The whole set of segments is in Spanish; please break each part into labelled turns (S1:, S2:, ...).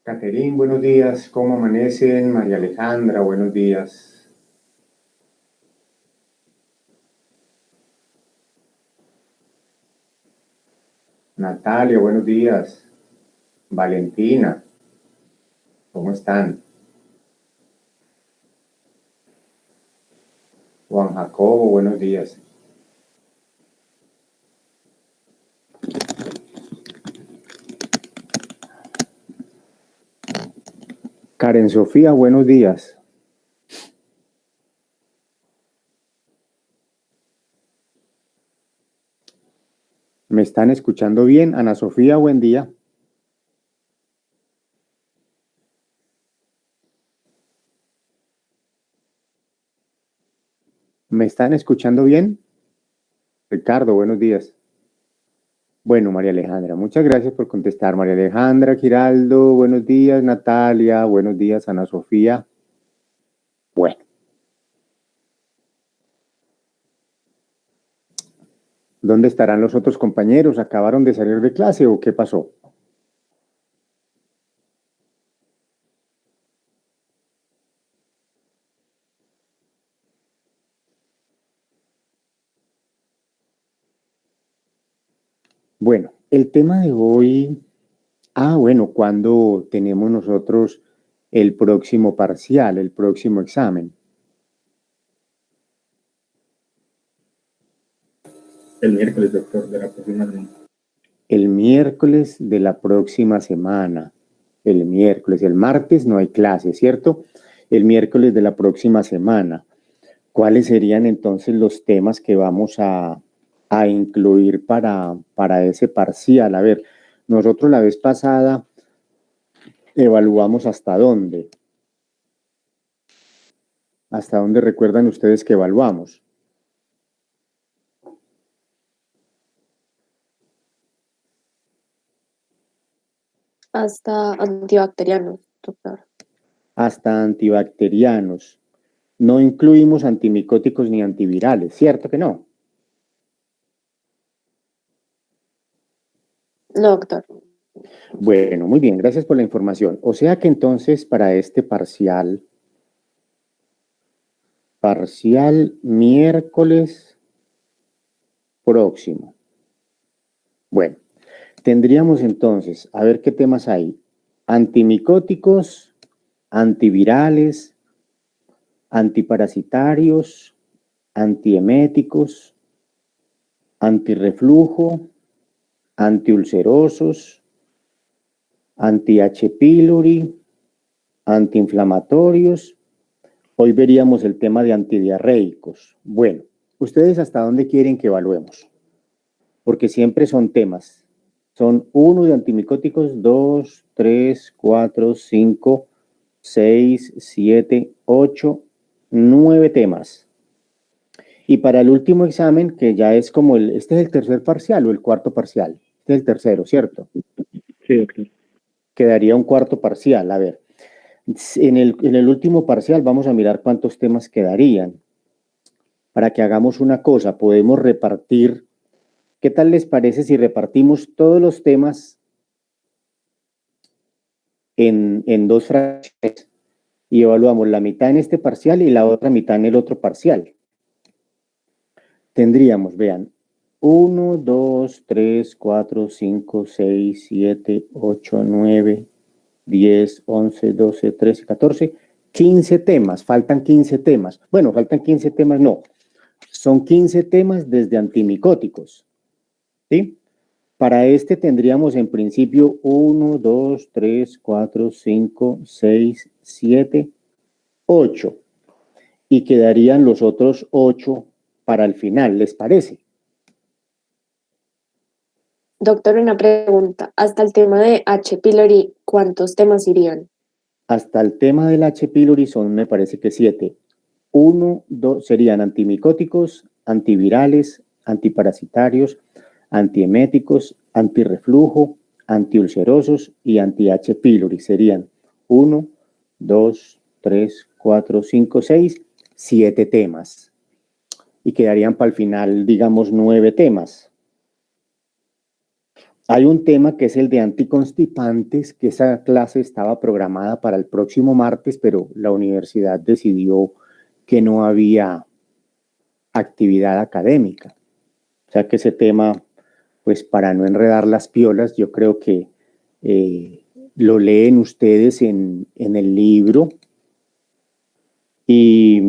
S1: Caterín, buenos días. ¿Cómo amanecen? María Alejandra, buenos días. Natalia, buenos días. Valentina, ¿cómo están? Juan Jacobo, buenos días. Karen Sofía, buenos días. ¿Me están escuchando bien? Ana Sofía, buen día. ¿Me están escuchando bien? Ricardo, buenos días. Bueno, María Alejandra, muchas gracias por contestar. María Alejandra, Giraldo, buenos días. Natalia, buenos días. Ana Sofía. Bueno. ¿Dónde estarán los otros compañeros? ¿Acabaron de salir de clase o qué pasó? Bueno, el tema de hoy, bueno, ¿cuándo tenemos nosotros el próximo parcial, el próximo examen?
S2: El miércoles, doctor, de la próxima semana.
S1: El miércoles de la próxima semana. El miércoles, el martes no hay clase, ¿cierto? El miércoles de la próxima semana. ¿Cuáles serían entonces los temas que vamos a incluir para ese parcial? A ver, nosotros la vez pasada evaluamos hasta dónde. ¿Hasta dónde recuerdan ustedes que evaluamos?
S3: Hasta antibacterianos, doctor.
S1: Hasta antibacterianos. No incluimos antimicóticos ni antivirales, ¿cierto que no?
S3: No, doctor.
S1: Bueno, muy bien, gracias por la información. O sea que entonces para este parcial miércoles próximo. Bueno, tendríamos entonces, a ver qué temas hay. Antimicóticos, antivirales, antiparasitarios, antieméticos, antirreflujo, antiulcerosos, anti-H. pylori, antiinflamatorios. Hoy veríamos el tema de antidiarreicos. Bueno, ¿ustedes hasta dónde quieren que evaluemos? Porque siempre son temas. Son 1 de antimicóticos, 2, 3, 4, 5, 6, 7, 8, 9 temas. Y para el último examen, que ya es como este es el tercer parcial o el cuarto parcial. Este es el tercero, ¿cierto?
S2: Sí, doctor.
S1: Quedaría un cuarto parcial. A ver, en el último parcial vamos a mirar cuántos temas quedarían. Para que hagamos una cosa, podemos repartir. ¿Qué tal les parece si repartimos todos los temas en 2 fracciones y evaluamos la mitad en este parcial y la otra mitad en el otro parcial? Tendríamos, vean, 1, 2, 3, 4, 5, 6, 7, 8, 9, 10, 11, 12, 13, 14, 15 temas. Faltan 15 temas. Bueno, faltan 15 temas, no. Son 15 temas desde antimicóticos. ¿Sí? Para este tendríamos en principio 1, 2, 3, 4, 5, 6, 7, 8. Y quedarían los otros 8 para el final, ¿les parece?
S3: Doctor, una pregunta. Hasta el tema de H. pylori, ¿cuántos temas irían?
S1: Hasta el tema del H. pylori son, me parece que 7. 1, 2 serían antimicóticos, antivirales, antiparasitarios, antieméticos, antirreflujo, antiulcerosos y anti-H. pylori. Serían 1, 2, 3, 4, 5, 6, 7 temas. Y quedarían para el final, digamos, 9 temas. Hay un tema que es el de anticonstipantes, que esa clase estaba programada para el próximo martes, pero la universidad decidió que no había actividad académica. O sea que ese tema, pues para no enredar las piolas, yo creo que lo leen ustedes en el libro y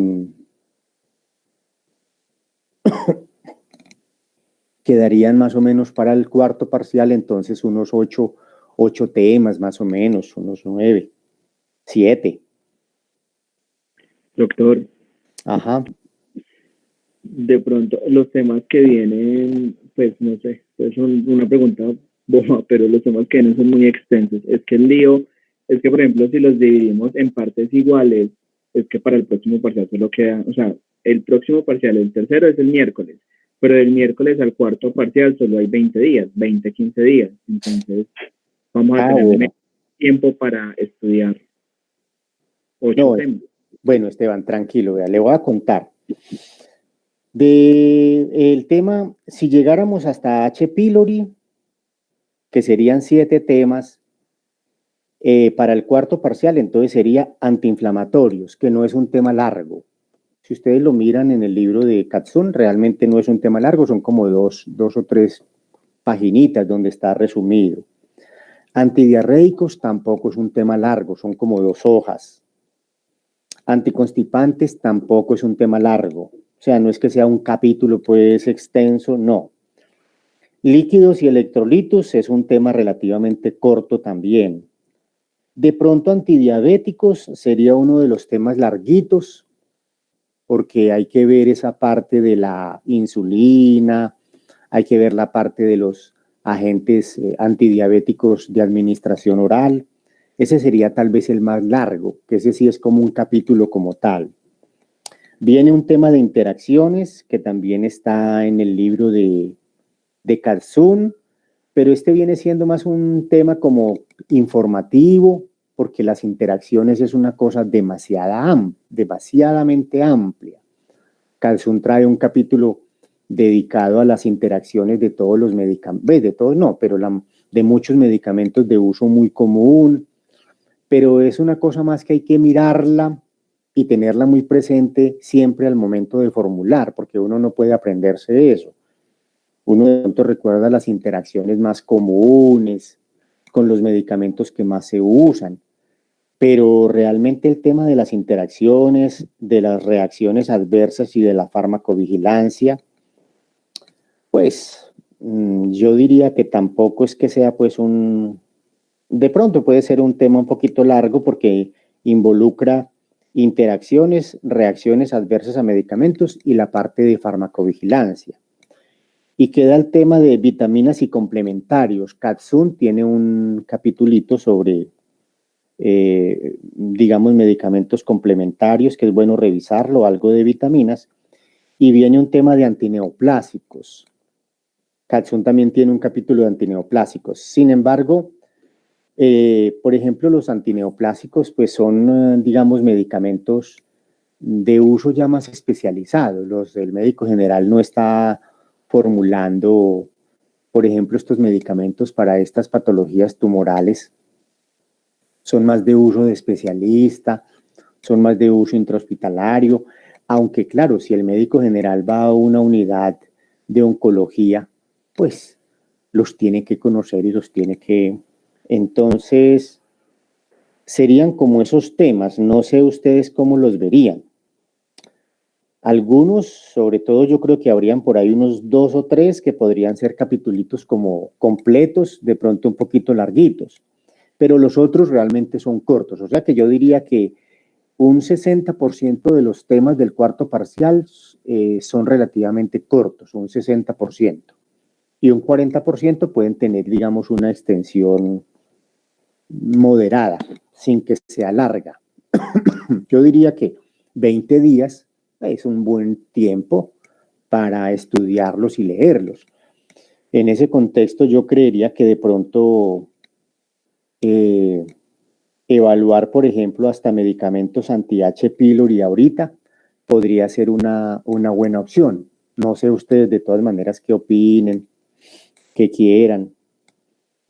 S1: quedarían más o menos para el cuarto parcial, entonces unos ocho temas más o menos, unos 9, 7.
S2: Doctor,
S1: Ajá.
S2: de pronto los temas que vienen, pues no sé, es una pregunta boba, pero los temas que vienen son muy extensos. Es que el lío es que, por ejemplo, si los dividimos en partes iguales, es que para el próximo parcial solo queda, o sea, el próximo parcial, el tercero es el miércoles, pero del miércoles al cuarto parcial solo hay 20 días, 20, 15 días. Entonces, vamos a tener
S1: Bueno.
S2: tiempo para estudiar 8
S1: No,
S2: temas.
S1: bueno, Esteban, tranquilo, vea, le voy a contar. El tema, si llegáramos hasta H. pylori, que serían 7 temas, para el cuarto parcial, entonces sería antiinflamatorios, que no es un tema largo. Si ustedes lo miran en el libro de Katsun, realmente no es un tema largo, son como dos o tres paginitas donde está resumido. Antidiarreicos tampoco es un tema largo, son como 2 hojas. Anticonstipantes tampoco es un tema largo, o sea, no es que sea un capítulo pues extenso, no. Líquidos y electrolitos es un tema relativamente corto también. De pronto antidiabéticos sería uno de los temas larguitos, porque hay que ver esa parte de la insulina, hay que ver la parte de los agentes antidiabéticos de administración oral. Ese sería tal vez el más largo, que ese sí es como un capítulo como tal. Viene un tema de interacciones, que también está en el libro de Katsun, pero este viene siendo más un tema como informativo, porque las interacciones es una cosa demasiadamente amplia. Katsun trae un capítulo dedicado a las interacciones de todos los medicamentos, de todos no, pero de muchos medicamentos de uso muy común, pero es una cosa más que hay que mirarla y tenerla muy presente siempre al momento de formular, porque uno no puede aprenderse eso. Uno de pronto recuerda las interacciones más comunes con los medicamentos que más se usan, pero realmente el tema de las interacciones, de las reacciones adversas y de la farmacovigilancia, pues yo diría que tampoco es que sea pues de pronto puede ser un tema un poquito largo porque involucra interacciones, reacciones adversas a medicamentos y la parte de farmacovigilancia. Y queda el tema de vitaminas y complementarios. Katsun tiene un capitulito sobre, digamos, medicamentos complementarios, que es bueno revisarlo, algo de vitaminas. Y viene un tema de antineoplásicos. Katsun también tiene un capítulo de antineoplásicos. Sin embargo, por ejemplo, los antineoplásicos pues son, digamos, medicamentos de uso ya más especializado. El médico general no está formulando, por ejemplo, estos medicamentos para estas patologías tumorales. Son más de uso de especialista, son más de uso intrahospitalario, aunque claro, si el médico general va a una unidad de oncología, pues los tiene que conocer y los tiene que... Entonces, serían como esos temas, no sé ustedes cómo los verían. Algunos, sobre todo yo creo que habrían por ahí unos 2 o 3 que podrían ser capitulitos como completos, de pronto un poquito larguitos, pero los otros realmente son cortos, o sea que yo diría que un 60% de los temas del cuarto parcial son relativamente cortos, un 60%, y un 40% pueden tener, digamos, una extensión moderada, sin que sea larga. Yo diría que 20 días es un buen tiempo para estudiarlos y leerlos. En ese contexto yo creería que de pronto evaluar, por ejemplo, hasta medicamentos anti-H. pylori ahorita podría ser una buena opción. No sé ustedes de todas maneras qué opinen, qué quieran.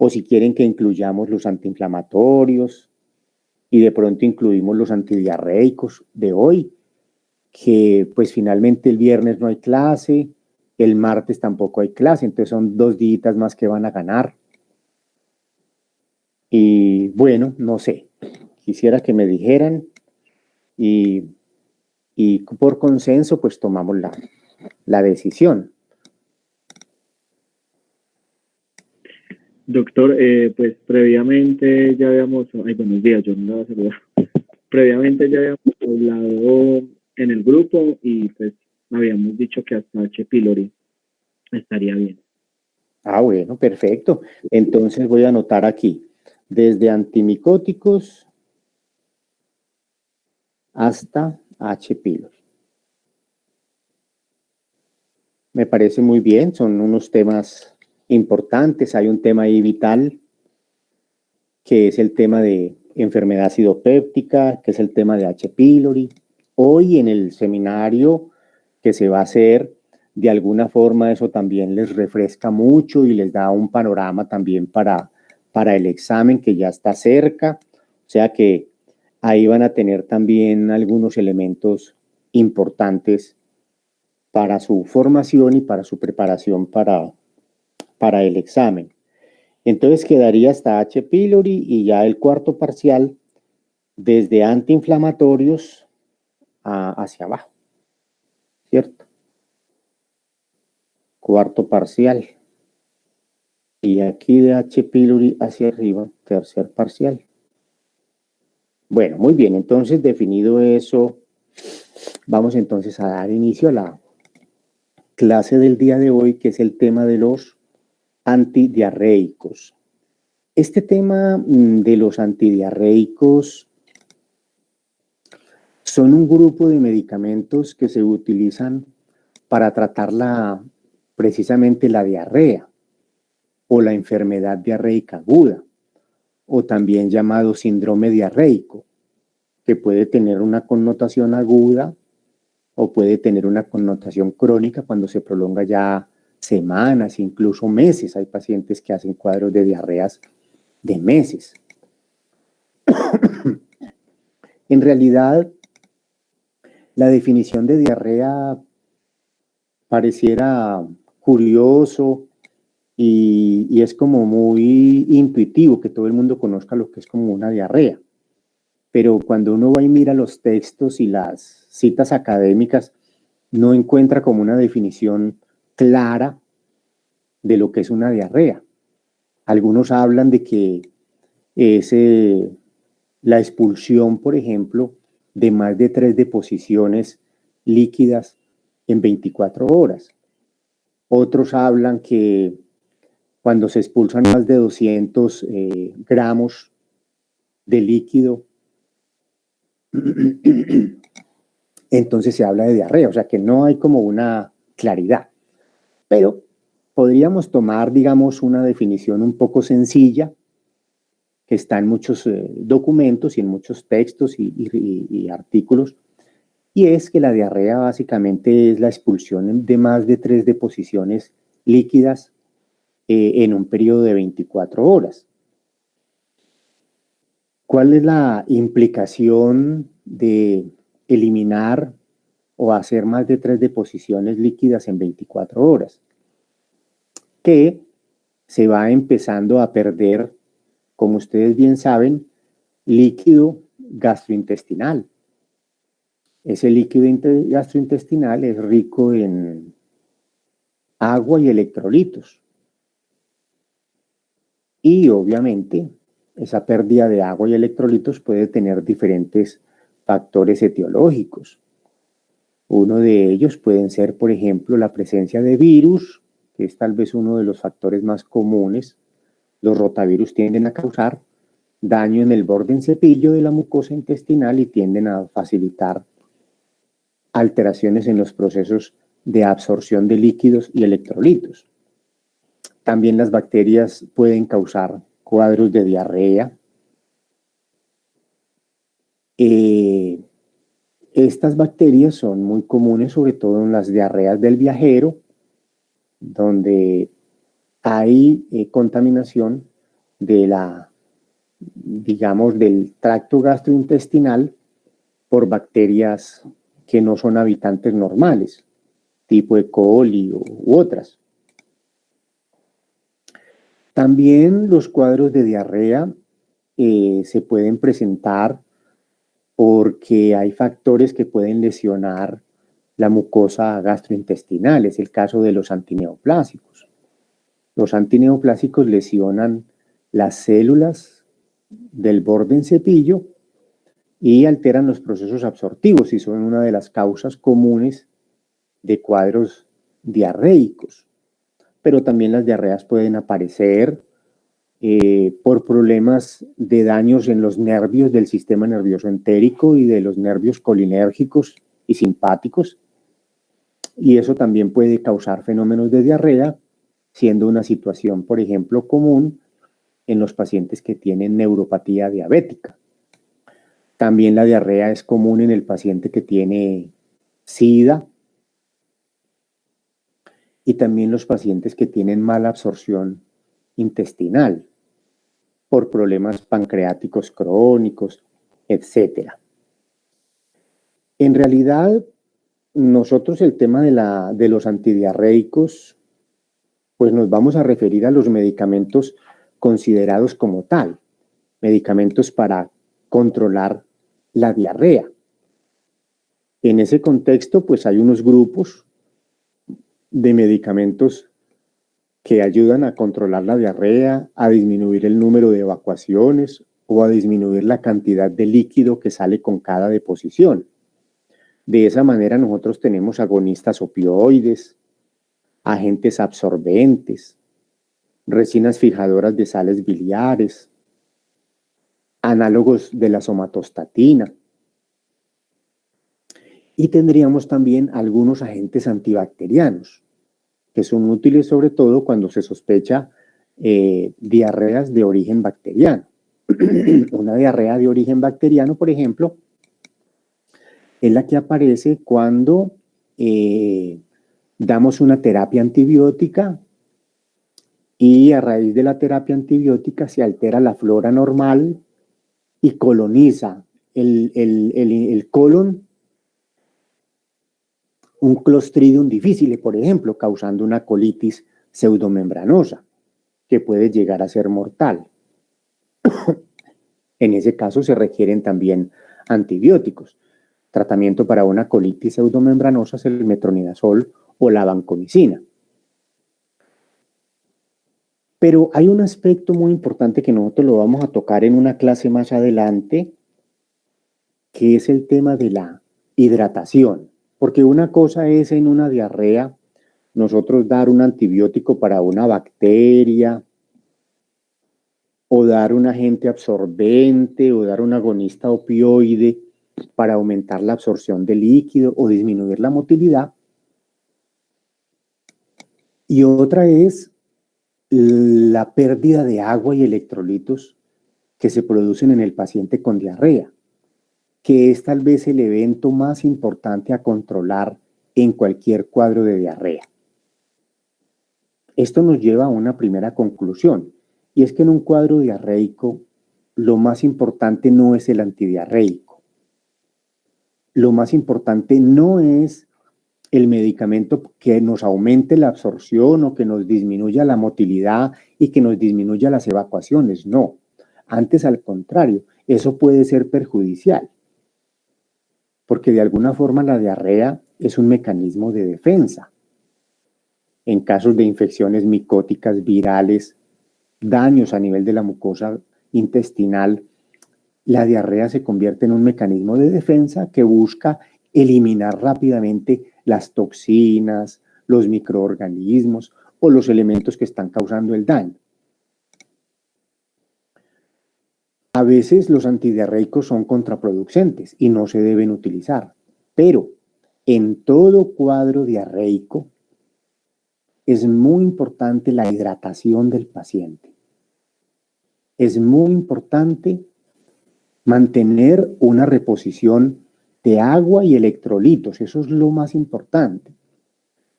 S1: o si quieren que incluyamos los antiinflamatorios y de pronto incluimos los antidiarreicos de hoy, que pues finalmente el viernes no hay clase, el martes tampoco hay clase, entonces son 2 días más que van a ganar. Y bueno, no sé, quisiera que me dijeran y por consenso pues tomamos la decisión.
S2: Doctor, pues previamente ya habíamos, ay, buenos días, yo no la voy a saludar. Previamente ya habíamos hablado en el grupo y pues habíamos dicho que hasta H. pylori estaría bien.
S1: Ah, bueno, perfecto. Entonces voy a anotar aquí, desde antimicóticos hasta H. pylori. Me parece muy bien, son unos temas importantes. Hay un tema ahí vital, que es el tema de enfermedad acidopéptica, que es el tema de H. pylori. Hoy en el seminario que se va a hacer, de alguna forma eso también les refresca mucho y les da un panorama también para el examen que ya está cerca. O sea que ahí van a tener también algunos elementos importantes para su formación y para su preparación para el examen. Entonces quedaría hasta H. pylori y ya el cuarto parcial desde antiinflamatorios hacia abajo, ¿cierto? Cuarto parcial. Y aquí de H. pylori hacia arriba, tercer parcial. Bueno, muy bien, entonces definido eso, vamos entonces a dar inicio a la clase del día de hoy, que es el tema de los antidiarreicos. Este tema de los antidiarreicos son un grupo de medicamentos que se utilizan para tratar precisamente la diarrea o la enfermedad diarreica aguda, o también llamado síndrome diarreico, que puede tener una connotación aguda o puede tener una connotación crónica cuando se prolonga ya semanas, incluso meses. Hay pacientes que hacen cuadros de diarreas de meses. En realidad, la definición de diarrea pareciera curioso y es como muy intuitivo que todo el mundo conozca lo que es como una diarrea. Pero cuando uno va y mira los textos y las citas académicas, no encuentra como una definición clara de lo que es una diarrea. Algunos hablan de que es la expulsión, por ejemplo, de más de 3 deposiciones líquidas en 24 horas. Otros hablan que cuando se expulsan más de 200 gramos de líquido, entonces se habla de diarrea, o sea que no hay como una claridad. Pero podríamos tomar, digamos, una definición un poco sencilla que está en muchos documentos y en muchos textos y artículos, y es que la diarrea básicamente es la expulsión de más de 3 deposiciones líquidas en un periodo de 24 horas. ¿Cuál es la implicación de eliminar o hacer más de 3 deposiciones líquidas en 24 horas? Que se va empezando a perder, como ustedes bien saben, líquido gastrointestinal. Ese líquido gastrointestinal es rico en agua y electrolitos. Y obviamente esa pérdida de agua y electrolitos puede tener diferentes factores etiológicos. Uno de ellos pueden ser, por ejemplo, la presencia de virus, que es tal vez uno de los factores más comunes. Los rotavirus tienden a causar daño en el borde en cepillo de la mucosa intestinal y tienden a facilitar alteraciones en los procesos de absorción de líquidos y electrolitos. También las bacterias pueden causar cuadros de diarrea. Estas bacterias son muy comunes, sobre todo en las diarreas del viajero, donde hay contaminación digamos, del tracto gastrointestinal por bacterias que no son habitantes normales, tipo E. coli u otras. También los cuadros de diarrea se pueden presentar porque hay factores que pueden lesionar la mucosa gastrointestinal. Es el caso de los antineoplásicos. Los antineoplásicos lesionan las células del borde en cepillo y alteran los procesos absortivos y son una de las causas comunes de cuadros diarreicos. Pero también las diarreas pueden aparecer por problemas de daños en los nervios del sistema nervioso entérico y de los nervios colinérgicos y simpáticos. Y eso también puede causar fenómenos de diarrea, siendo una situación, por ejemplo, común en los pacientes que tienen neuropatía diabética. También la diarrea es común en el paciente que tiene SIDA y también los pacientes que tienen mala absorción intestinal por problemas pancreáticos crónicos, etc. En realidad, nosotros el tema de los antidiarreicos, pues nos vamos a referir a los medicamentos considerados como tal, medicamentos para controlar la diarrea. En ese contexto, pues hay unos grupos de medicamentos que ayudan a controlar la diarrea, a disminuir el número de evacuaciones o a disminuir la cantidad de líquido que sale con cada deposición. De esa manera nosotros tenemos agonistas opioides, agentes absorbentes, resinas fijadoras de sales biliares, análogos de la somatostatina. Y tendríamos también algunos agentes antibacterianos, que son útiles sobre todo cuando se sospecha diarreas de origen bacteriano. Una diarrea de origen bacteriano, por ejemplo, es la que aparece cuando damos una terapia antibiótica y a raíz de la terapia antibiótica se altera la flora normal y coloniza el colon un Clostridium difficile, por ejemplo, causando una colitis pseudomembranosa, que puede llegar a ser mortal. En ese caso se requieren también antibióticos. Tratamiento para una colitis pseudomembranosa es el metronidazol o la vancomicina. Pero hay un aspecto muy importante que nosotros lo vamos a tocar en una clase más adelante, que es el tema de la hidratación. Porque una cosa es en una diarrea nosotros dar un antibiótico para una bacteria o dar un agente absorbente o dar un agonista opioide para aumentar la absorción de líquido o disminuir la motilidad. Y otra es la pérdida de agua y electrolitos que se producen en el paciente con diarrea, que es tal vez el evento más importante a controlar en cualquier cuadro de diarrea. Esto nos lleva a una primera conclusión, y es que en un cuadro diarreico lo más importante no es el antidiarreico. Lo más importante no es el medicamento que nos aumente la absorción o que nos disminuya la motilidad y que nos disminuya las evacuaciones, no. Antes, al contrario, eso puede ser perjudicial, porque de alguna forma la diarrea es un mecanismo de defensa. En casos de infecciones micóticas, virales, daños a nivel de la mucosa intestinal, la diarrea se convierte en un mecanismo de defensa que busca eliminar rápidamente las toxinas, los microorganismos o los elementos que están causando el daño. A veces los antidiarreicos son contraproducentes y no se deben utilizar, pero en todo cuadro diarreico es muy importante la hidratación del paciente. Es muy importante mantener una reposición de agua y electrolitos, eso es lo más importante.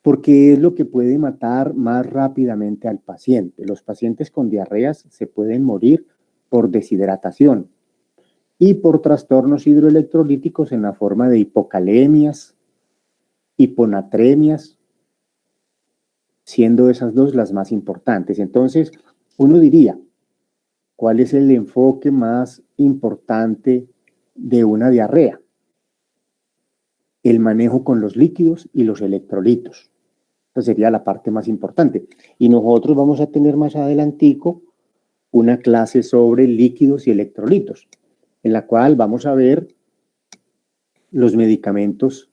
S1: porque es lo que puede matar más rápidamente al paciente. Los pacientes con diarreas se pueden morir por deshidratación y por trastornos hidroelectrolíticos en la forma de hipocalemias, hiponatremias, siendo esas dos las más importantes. Entonces, uno diría, ¿cuál es el enfoque más importante de una diarrea? El manejo con los líquidos y los electrolitos. Esa sería la parte más importante. Y nosotros vamos a tener más adelantico una clase sobre líquidos y electrolitos, en la cual vamos a ver los medicamentos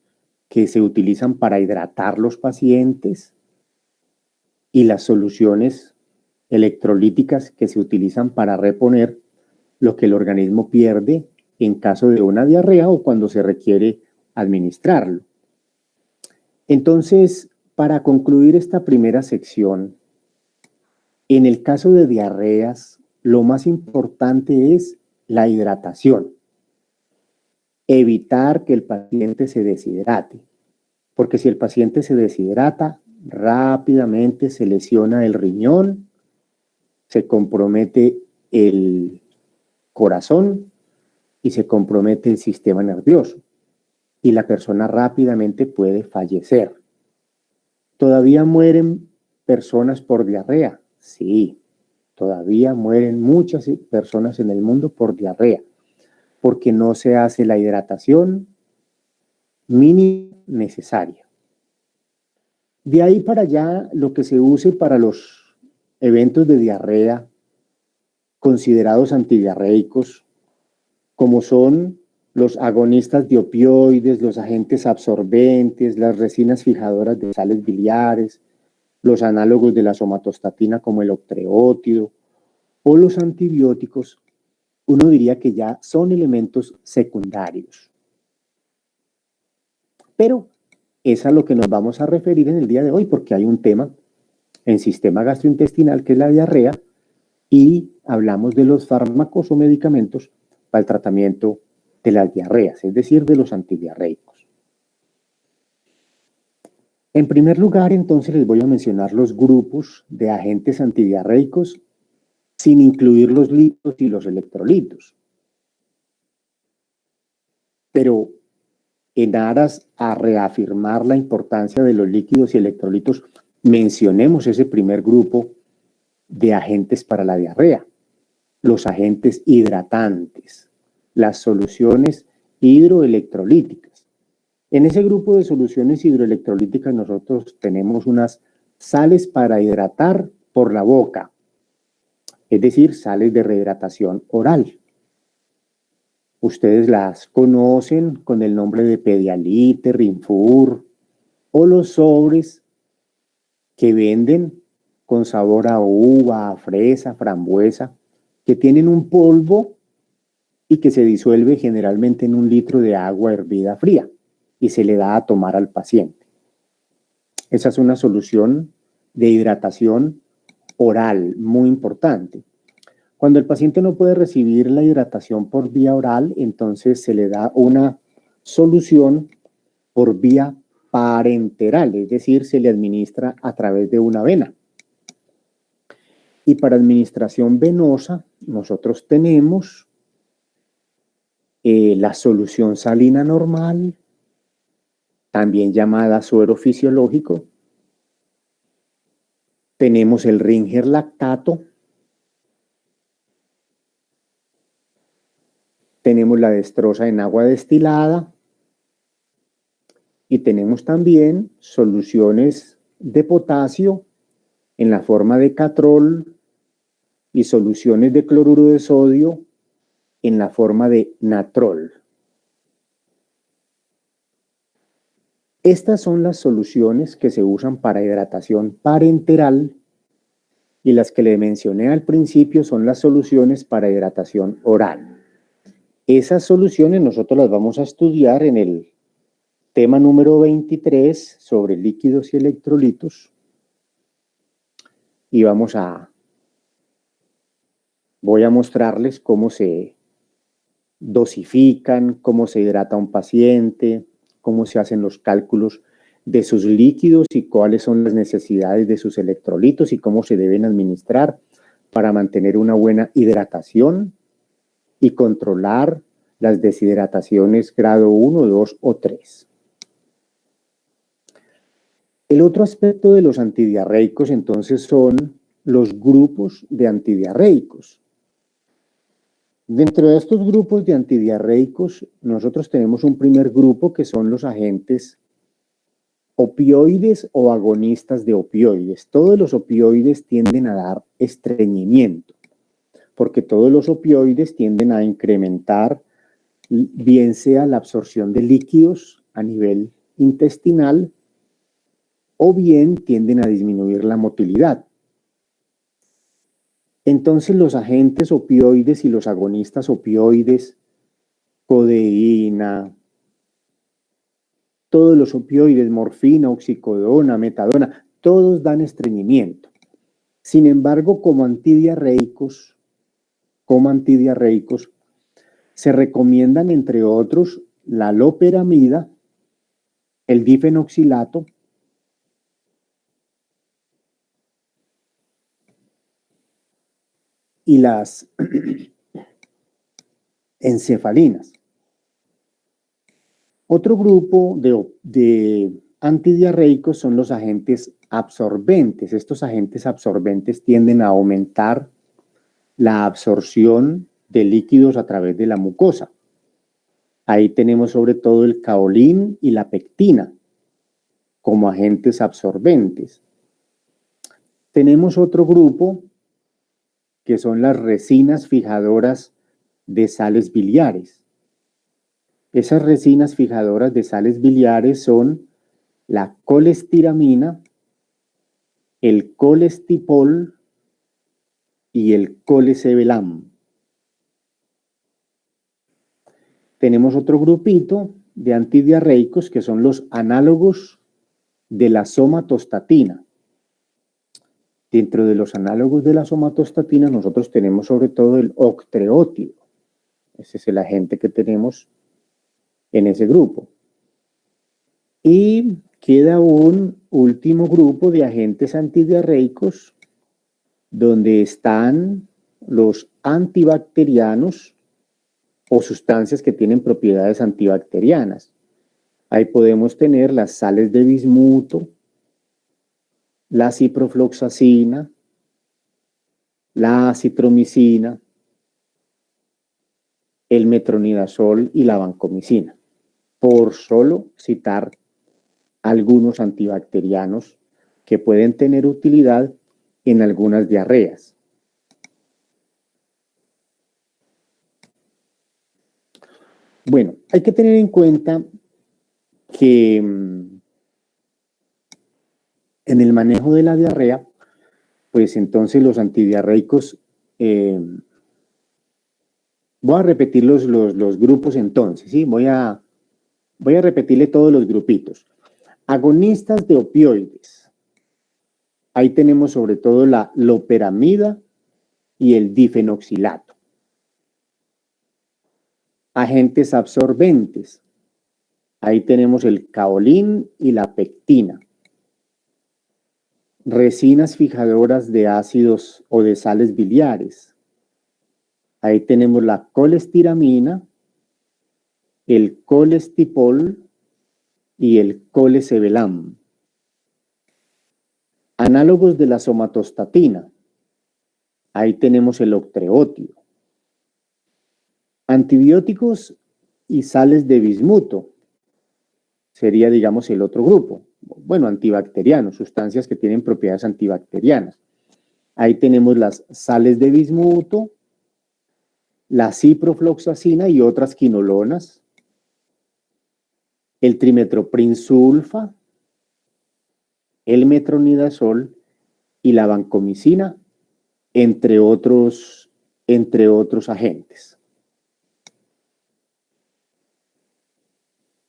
S1: que se utilizan para hidratar los pacientes y las soluciones electrolíticas que se utilizan para reponer lo que el organismo pierde en caso de una diarrea o cuando se requiere administrarlo. Entonces, para concluir esta primera sección, en el caso de diarreas, lo más importante es la hidratación. Evitar que el paciente se deshidrate, porque si el paciente se deshidrata, rápidamente se lesiona el riñón, se compromete el corazón y se compromete el sistema nervioso y la persona rápidamente puede fallecer. ¿Todavía mueren personas por diarrea? Sí, todavía mueren muchas personas en el mundo por diarrea, porque no se hace la hidratación mínima necesaria. De ahí para allá, lo que se use para los eventos de diarrea considerados antidiarreicos, como son los agonistas de opioides, los agentes absorbentes, las resinas fijadoras de sales biliares, los análogos de la somatostatina como el octreótido o los antibióticos, uno diría que ya son elementos secundarios. Pero es a lo que nos vamos a referir en el día de hoy, porque hay un tema en sistema gastrointestinal que es la diarrea y hablamos de los fármacos o medicamentos para el tratamiento de las diarreas, es decir, de los antidiarreicos. En primer lugar, entonces, les voy a mencionar los grupos de agentes antidiarreicos sin incluir los líquidos y los electrolitos. Pero en aras a reafirmar la importancia de los líquidos y electrolitos, mencionemos ese primer grupo de agentes para la diarrea, los agentes hidratantes, las soluciones hidroelectrolíticas. En ese grupo de soluciones hidroelectrolíticas nosotros tenemos unas sales para hidratar por la boca, es decir, sales de rehidratación oral. Ustedes las conocen con el nombre de Pedialite, Rinfur o los sobres que venden con sabor a uva, a fresa, frambuesa, que tienen un polvo y que se disuelve generalmente en 1 litro de agua hervida fría y se le da a tomar al paciente. Esa es una solución de hidratación oral muy importante. Cuando el paciente no puede recibir la hidratación por vía oral, entonces se le da una solución por vía parenteral, es decir, se le administra a través de una vena. Y para administración venosa, nosotros tenemos la solución salina normal, también llamada suero fisiológico. Tenemos el Ringer lactato. Tenemos la destroza en agua destilada. Y tenemos también soluciones de potasio en la forma de catrol y soluciones de cloruro de sodio en la forma de natrol. Estas son las soluciones que se usan para hidratación parenteral y las que le mencioné al principio son las soluciones para hidratación oral. Esas soluciones nosotros las vamos a estudiar en el tema número 23 sobre líquidos y electrolitos y voy a mostrarles cómo se dosifican, cómo se hidrata un paciente, cómo se hacen los cálculos de sus líquidos y cuáles son las necesidades de sus electrolitos y cómo se deben administrar para mantener una buena hidratación y controlar las deshidrataciones grado 1, 2 o 3. El otro aspecto de los antidiarreicos entonces son los grupos de antidiarreicos. Dentro de estos grupos de antidiarreicos, nosotros tenemos un primer grupo que son los agentes opioides o agonistas de opioides. Todos los opioides tienden a dar estreñimiento, porque todos los opioides tienden a incrementar, bien sea la absorción de líquidos a nivel intestinal, o bien tienden a disminuir la motilidad. Entonces los agentes opioides y los agonistas opioides, codeína, todos los opioides, morfina, oxicodona, metadona, todos dan estreñimiento. Sin embargo, como antidiarreicos, se recomiendan, entre otros, la loperamida, el difenoxilato, y las encefalinas. Otro grupo de antidiarreicos son los agentes absorbentes. Estos agentes absorbentes tienden a aumentar la absorción de líquidos a través de la mucosa. Ahí tenemos sobre todo el caolín y la pectina como agentes absorbentes. Tenemos otro grupo que son las resinas fijadoras de sales biliares. Esas resinas fijadoras de sales biliares son la colestiramina, el colestipol y el colesevelam. Tenemos otro grupito de antidiarreicos que son los análogos de la somatostatina. Dentro de los análogos de la somatostatina nosotros tenemos sobre todo el octreótido. Ese es el agente que tenemos en ese grupo. Y queda un último grupo de agentes antidiarreicos donde están los antibacterianos o sustancias que tienen propiedades antibacterianas. Ahí podemos tener las sales de bismuto, la ciprofloxacina, la acitromicina, el metronidazol y la vancomicina, por solo citar algunos antibacterianos que pueden tener utilidad en algunas diarreas. Bueno, hay que tener en cuenta que en el manejo de la diarrea, pues entonces los antidiarreicos, voy a repetir los grupos entonces, ¿sí? Voy a repetirle todos los grupitos. Agonistas de opioides. Ahí tenemos sobre todo la loperamida y el difenoxilato. Agentes absorbentes. Ahí tenemos el caolín y la pectina. Resinas fijadoras de ácidos o de sales biliares. Ahí tenemos la colestiramina, el colestipol y el colesevelam. Análogos de la somatostatina. Ahí tenemos el octreótido. Antibióticos y sales de bismuto. Sería, digamos, el otro grupo. Bueno, antibacterianos, sustancias que tienen propiedades antibacterianas. Ahí tenemos las sales de bismuto, la ciprofloxacina y otras quinolonas, el trimetoprim-sulfa, el metronidazol y la vancomicina, entre otros agentes.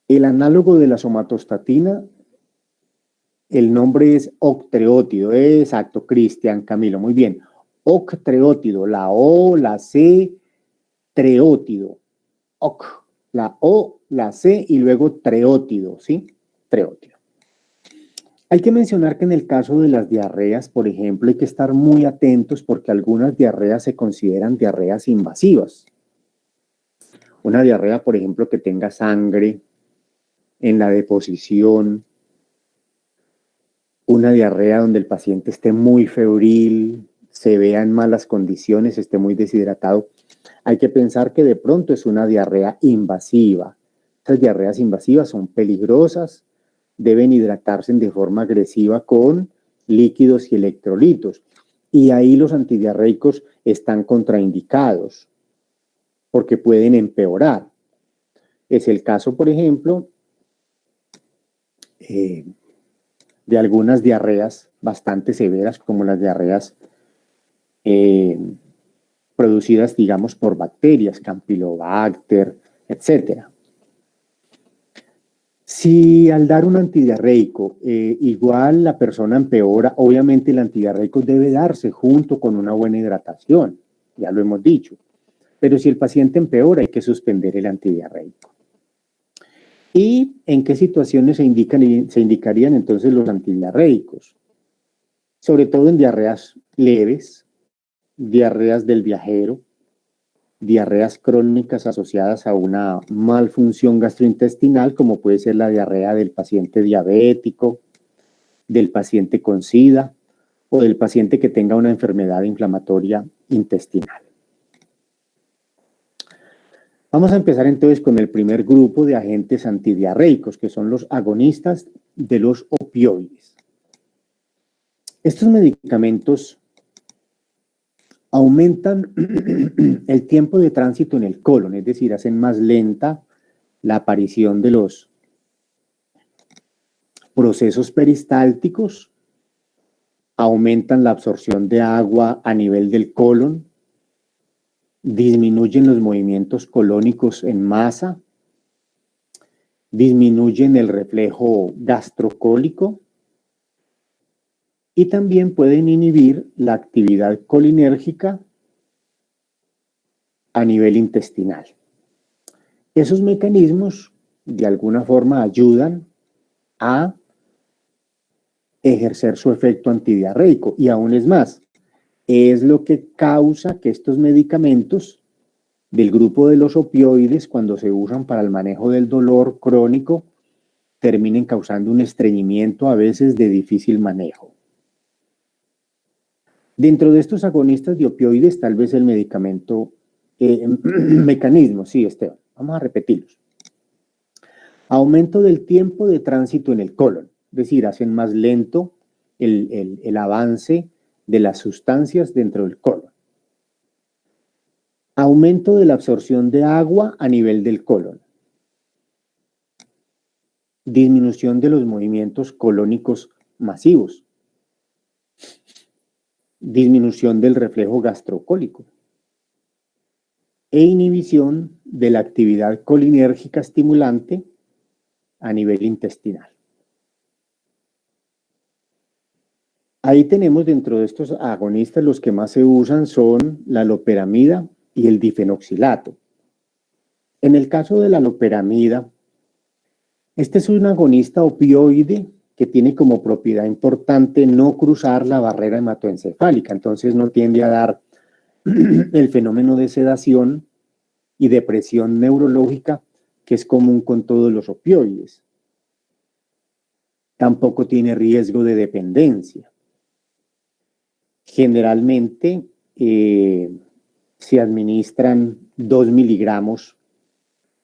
S1: El análogo de la somatostatina, el nombre es octreótido. Exacto, Cristian, Camilo, muy bien. Octreótido, la O, la C, treótido. Oc, la O, la C y luego treótido, ¿sí? Treótido. Hay que mencionar que en el caso de las diarreas, por ejemplo, hay que estar muy atentos porque algunas diarreas se consideran diarreas invasivas. Una diarrea, por ejemplo, que tenga sangre en la deposición, una diarrea donde el paciente esté muy febril, se vea en malas condiciones, esté muy deshidratado. Hay que pensar que de pronto es una diarrea invasiva. Estas diarreas invasivas son peligrosas, deben hidratarse de forma agresiva con líquidos y electrolitos. Y ahí los antidiarreicos están contraindicados porque pueden empeorar. Es el caso, por ejemplo, de algunas diarreas bastante severas, como las diarreas producidas, digamos, por bacterias, Campylobacter, etcétera. Si al dar un antidiarreico igual la persona empeora, obviamente el antidiarreico debe darse junto con una buena hidratación, ya lo hemos dicho. Pero si el paciente empeora, hay que suspender el antidiarreico. ¿Y en qué situaciones se indicarían entonces los antidiarreicos? Sobre todo en diarreas leves, diarreas del viajero, diarreas crónicas asociadas a una malfunción gastrointestinal, como puede ser la diarrea del paciente diabético, del paciente con SIDA o del paciente que tenga una enfermedad inflamatoria intestinal. Vamos a empezar entonces con el primer grupo de agentes antidiarreicos, que son los agonistas de los opioides. Estos medicamentos aumentan el tiempo de tránsito en el colon, es decir, hacen más lenta la aparición de los procesos peristálticos, aumentan la absorción de agua a nivel del colon, disminuyen los movimientos colónicos en masa, disminuyen el reflejo gastrocólico y también pueden inhibir la actividad colinérgica a nivel intestinal. Esos mecanismos de alguna forma ayudan a ejercer su efecto antidiarreico y aún es más, es lo que causa que estos medicamentos del grupo de los opioides, cuando se usan para el manejo del dolor crónico, terminen causando un estreñimiento a veces de difícil manejo. Dentro de estos agonistas de opioides, tal vez el medicamento, mecanismo, sí, Esteban, vamos a repetirlos. Aumento del tiempo de tránsito en el colon, es decir, hacen más lento el avance de las sustancias dentro del colon. Aumento de la absorción de agua a nivel del colon. Disminución de los movimientos colónicos masivos. Disminución del reflejo gastrocólico. E inhibición de la actividad colinérgica estimulante a nivel intestinal. Ahí tenemos dentro de estos agonistas los que más se usan son la loperamida y el difenoxilato. En el caso de la loperamida, este es un agonista opioide que tiene como propiedad importante no cruzar la barrera hematoencefálica, entonces no tiende a dar el fenómeno de sedación y depresión neurológica que es común con todos los opioides. Tampoco tiene riesgo de dependencia. Generalmente se administran 2 miligramos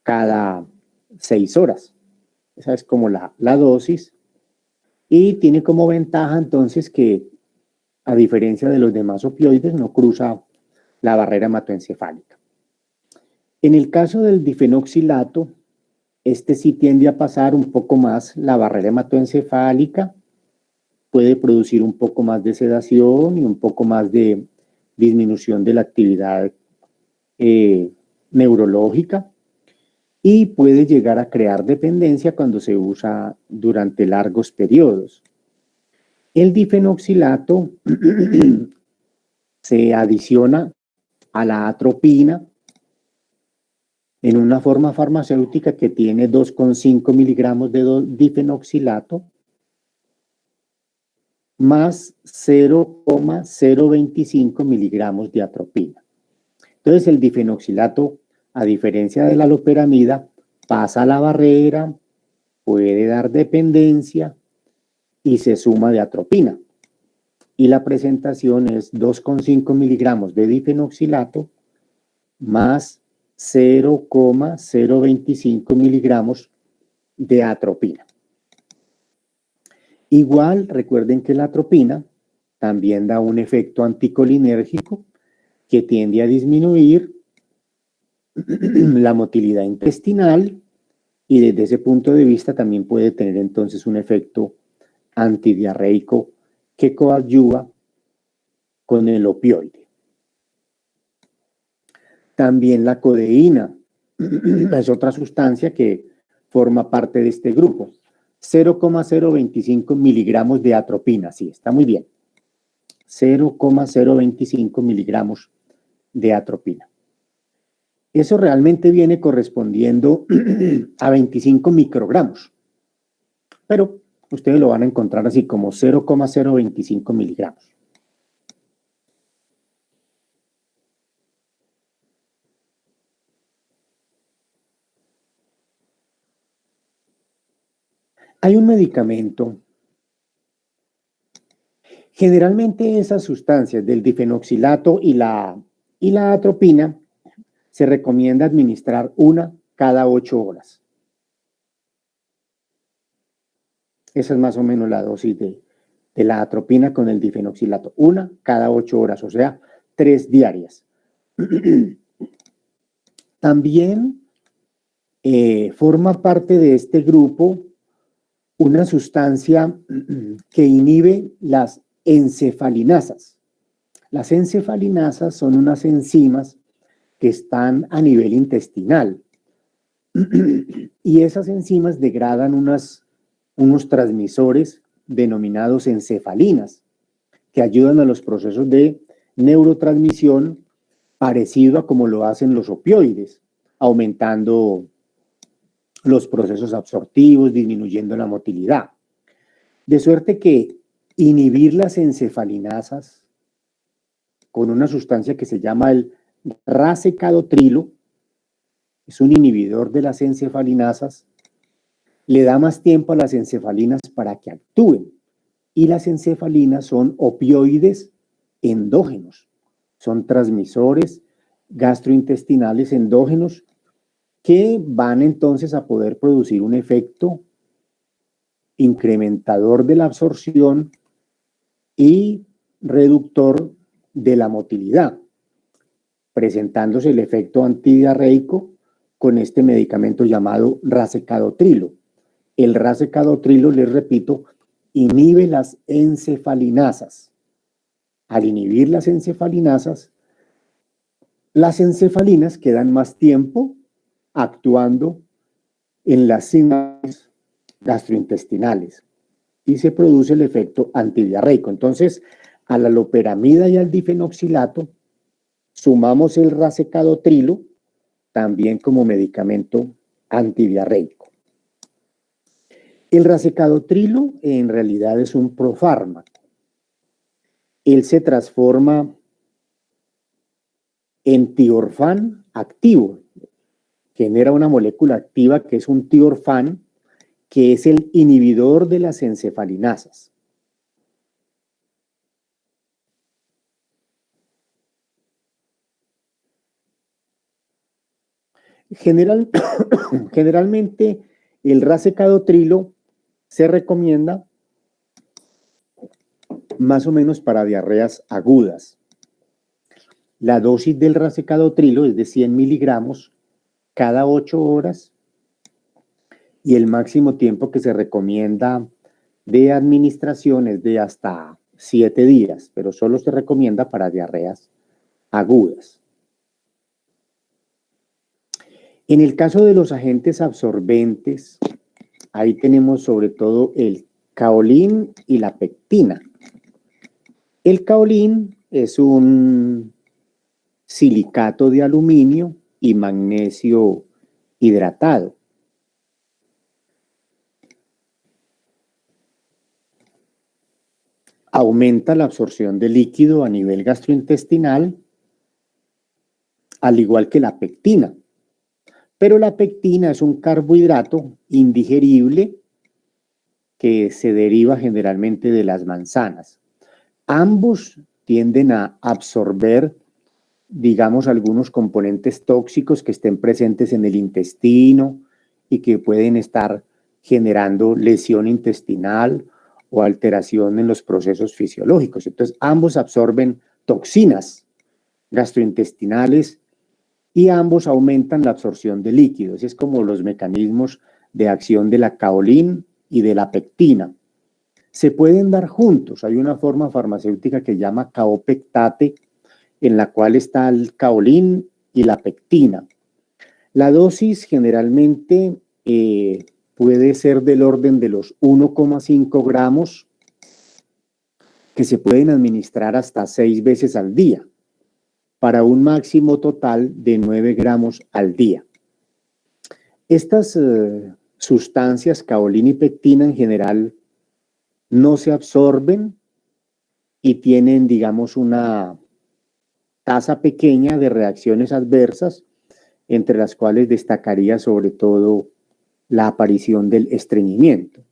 S1: cada 6 horas. Esa es como la dosis. Y tiene como ventaja entonces que, a diferencia de los demás opioides, no cruza la barrera hematoencefálica. En el caso del difenoxilato, este sí tiende a pasar un poco más la barrera hematoencefálica, puede producir un poco más de sedación y un poco más de disminución de la actividad neurológica y puede llegar a crear dependencia cuando se usa durante largos periodos. El difenoxilato se adiciona a la atropina en una forma farmacéutica que tiene 2,5 miligramos de difenoxilato más 0,025 miligramos de atropina. Entonces, el difenoxilato, a diferencia de la loperamida, pasa la barrera, puede dar dependencia y se suma de atropina. Y la presentación es 2,5 miligramos de difenoxilato más 0,025 miligramos de atropina. Igual, recuerden que la atropina también da un efecto anticolinérgico que tiende a disminuir la motilidad intestinal y desde ese punto de vista también puede tener entonces un efecto antidiarreico que coadyuva con el opioide. También la codeína es otra sustancia que forma parte de este grupo. 0,025 miligramos de atropina, sí, está muy bien. 0,025 miligramos de atropina. Eso realmente viene correspondiendo a 25 microgramos, pero ustedes lo van a encontrar así como 0,025 miligramos. Hay un medicamento. Generalmente esas sustancias del difenoxilato y la atropina se recomienda administrar una cada 8 horas. Esa es más o menos la dosis de la atropina con el difenoxilato. Una cada 8 horas, o sea, 3 diarias. También forma parte de este grupo una sustancia que inhibe las encefalinasas. Las encefalinasas son unas enzimas que están a nivel intestinal y esas enzimas degradan unos transmisores denominados encefalinas que ayudan a los procesos de neurotransmisión parecido a como lo hacen los opioides, aumentando los procesos absortivos, disminuyendo la motilidad. De suerte que inhibir las encefalinasas con una sustancia que se llama el racecadotrilo, es un inhibidor de las encefalinasas, le da más tiempo a las encefalinas para que actúen. Y las encefalinas son opioides endógenos, son transmisores gastrointestinales endógenos que van entonces a poder producir un efecto incrementador de la absorción y reductor de la motilidad, presentándose el efecto antidiarreico con este medicamento llamado racecadotrilo. El racecadotrilo, les repito, inhibe las encefalinasas. Al inhibir las encefalinas quedan más tiempo actuando en las sinapsis gastrointestinales y se produce el efecto antidiarreico. Entonces, a la loperamida y al difenoxilato sumamos el racecadotrilo también como medicamento antidiarreico. El racecadotrilo en realidad es un profármaco. Él se transforma en tiorfán activo. Genera una molécula activa que es un tiorfán, que es el inhibidor de las encefalinasas. Generalmente el racecadotrilo se recomienda más o menos para diarreas agudas. La dosis del racecadotrilo es de 100 miligramos cada 8 horas y el máximo tiempo que se recomienda de administración es de hasta 7 días, pero solo se recomienda para diarreas agudas. En el caso de los agentes absorbentes, ahí tenemos sobre todo el caolín y la pectina. El caolín es un silicato de aluminio y magnesio hidratado. aumenta la absorción de líquido a nivel gastrointestinal, al igual que la pectina. Pero la pectina es un carbohidrato indigerible que se deriva generalmente de las manzanas. Ambos tienden a absorber, digamos, algunos componentes tóxicos que estén presentes en el intestino y que pueden estar generando lesión intestinal o alteración en los procesos fisiológicos. Entonces, ambos absorben toxinas gastrointestinales y ambos aumentan la absorción de líquidos. Es como los mecanismos de acción de la caolín y de la pectina. Se pueden dar juntos. Hay una forma farmacéutica que llama caopectate, en la cual está el caolín y la pectina. La dosis generalmente puede ser del orden de los 1,5 gramos, que se pueden administrar hasta 6 veces al día, para un máximo total de 9 gramos al día. Estas sustancias, caolín y pectina, en general no se absorben y tienen, digamos, una tasa pequeña de reacciones adversas, entre las cuales destacaría sobre todo la aparición del estreñimiento.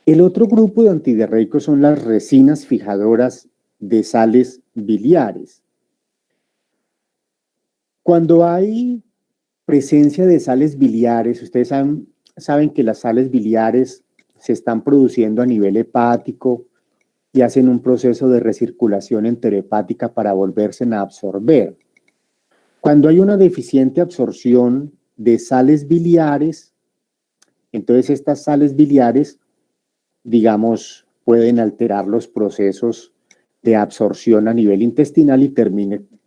S1: El otro grupo de antidiarreicos son las resinas fijadoras de sales biliares. Cuando hay presencia de sales biliares, ustedes saben que las sales biliares se están produciendo a nivel hepático y hacen un proceso de recirculación enterohepática para volverse a absorber. Cuando hay una deficiente absorción de sales biliares, entonces estas sales biliares, digamos, pueden alterar los procesos de absorción a nivel intestinal y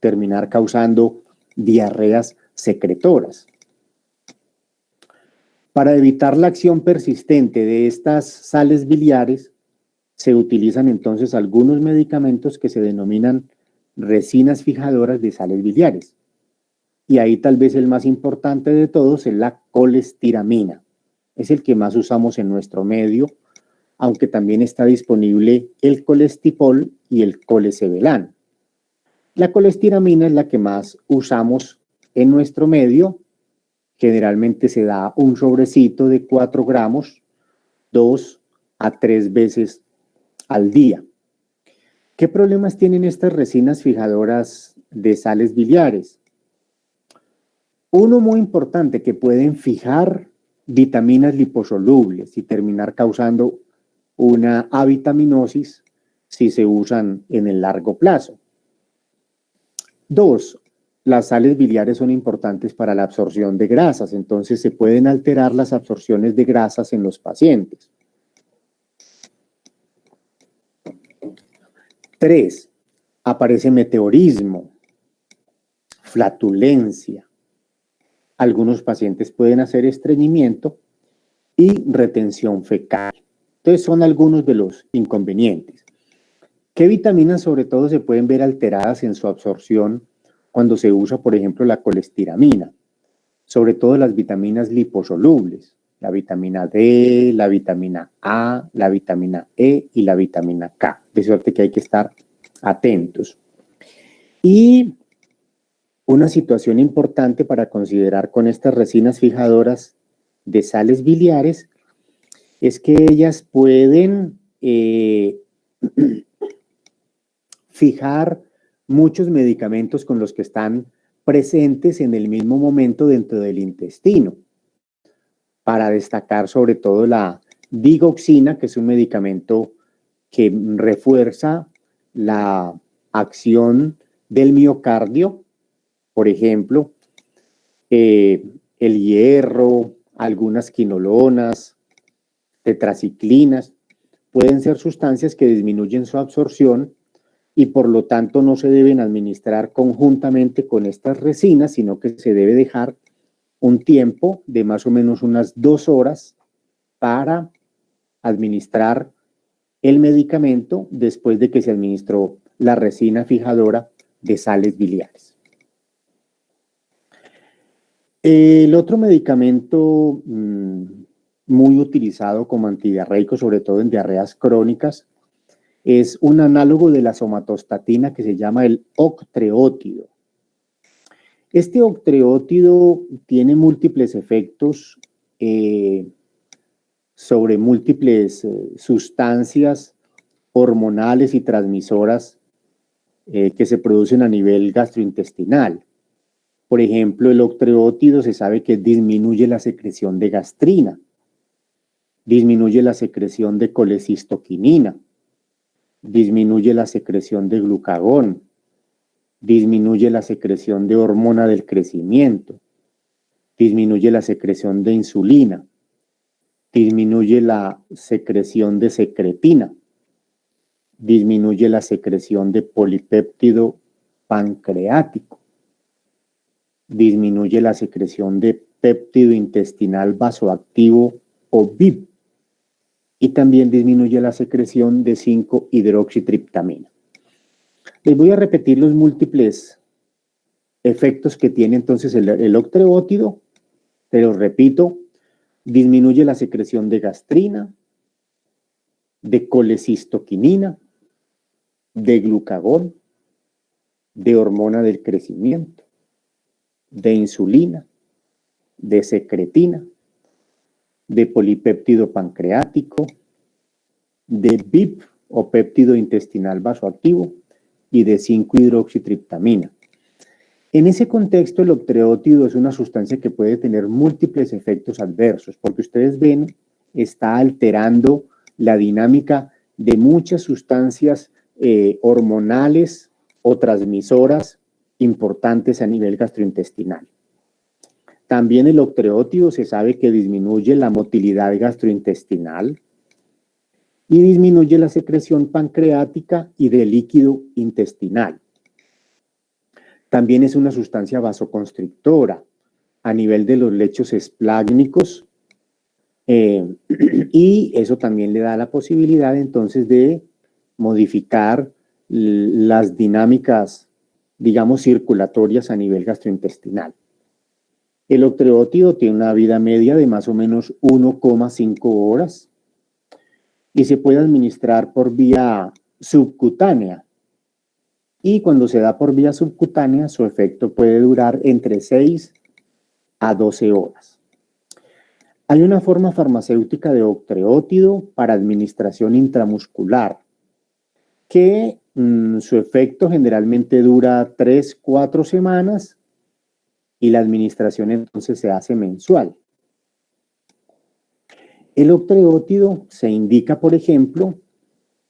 S1: terminar causando diarreas secretoras. Para evitar la acción persistente de estas sales biliares, se utilizan entonces algunos medicamentos que se denominan resinas fijadoras de sales biliares. Y ahí tal vez el más importante de todos es la colestiramina. Es el que más usamos en nuestro medio, aunque también está disponible el colestipol y el colesevelan. La colestiramina es la que más usamos en nuestro medio. Generalmente se da un sobrecito de 4 gramos, 2 a 3 veces al día. ¿Qué problemas tienen estas resinas fijadoras de sales biliares? Uno muy importante, que pueden fijar vitaminas liposolubles y terminar causando una avitaminosis si se usan en el largo plazo. 2, las sales biliares son importantes para la absorción de grasas, entonces se pueden alterar las absorciones de grasas en los pacientes. 3, aparece meteorismo, flatulencia. Algunos pacientes pueden hacer estreñimiento y retención fecal. Entonces son algunos de los inconvenientes. ¿Qué vitaminas sobre todo se pueden ver alteradas en su absorción cuando se usa, por ejemplo, la colestiramina? Sobre todo las vitaminas liposolubles, la vitamina D, la vitamina A, la vitamina E y la vitamina K. De suerte que hay que estar atentos. Y una situación importante para considerar con estas resinas fijadoras de sales biliares es que ellas pueden fijar muchos medicamentos con los que están presentes en el mismo momento dentro del intestino. Para destacar sobre todo la digoxina, que es un medicamento que refuerza la acción del miocardio. Por ejemplo, el hierro, algunas quinolonas, tetraciclinas, pueden ser sustancias que disminuyen su absorción y por lo tanto no se deben administrar conjuntamente con estas resinas, sino que se debe dejar un tiempo de más o menos unas 2 horas para administrar el medicamento después de que se administró la resina fijadora de sales biliares. El otro medicamento muy utilizado como antidiarreico, sobre todo en diarreas crónicas. Es un análogo de la somatostatina que se llama el octreótido. Este octreótido tiene múltiples efectos sobre múltiples sustancias hormonales y transmisoras que se producen a nivel gastrointestinal. Por ejemplo, el octreótido se sabe que disminuye la secreción de gastrina, disminuye la secreción de colecistoquinina, disminuye la secreción de glucagón, disminuye la secreción de hormona del crecimiento, disminuye la secreción de insulina, disminuye la secreción de secretina, disminuye la secreción de polipéptido pancreático, disminuye la secreción de péptido intestinal vasoactivo o BIP y también disminuye la secreción de 5-hidroxitriptamina. Les voy a repetir los múltiples efectos que tiene entonces el octreótido. Te los repito: disminuye la secreción de gastrina, de colecistoquinina, de glucagón, de hormona del crecimiento, de insulina, de secretina, de polipéptido pancreático, de BIP o péptido intestinal vasoactivo y de 5-hidroxitriptamina. En ese contexto, el octreótido es una sustancia que puede tener múltiples efectos adversos, porque ustedes ven, está alterando la dinámica de muchas sustancias hormonales o transmisoras importantes a nivel gastrointestinal. También el octreótido se sabe que disminuye la motilidad gastrointestinal y disminuye la secreción pancreática y de líquido intestinal. También es una sustancia vasoconstrictora a nivel de los lechos esplágnicos y eso también le da la posibilidad entonces de modificar las dinámicas, digamos, circulatorias a nivel gastrointestinal. El octreótido tiene una vida media de más o menos 1,5 horas y se puede administrar por vía subcutánea. Y cuando se da por vía subcutánea, su efecto puede durar entre 6 a 12 horas. Hay una forma farmacéutica de octreótido para administración intramuscular que su efecto generalmente dura 3-4 semanas y la administración entonces se hace mensual. El octreótido se indica, por ejemplo,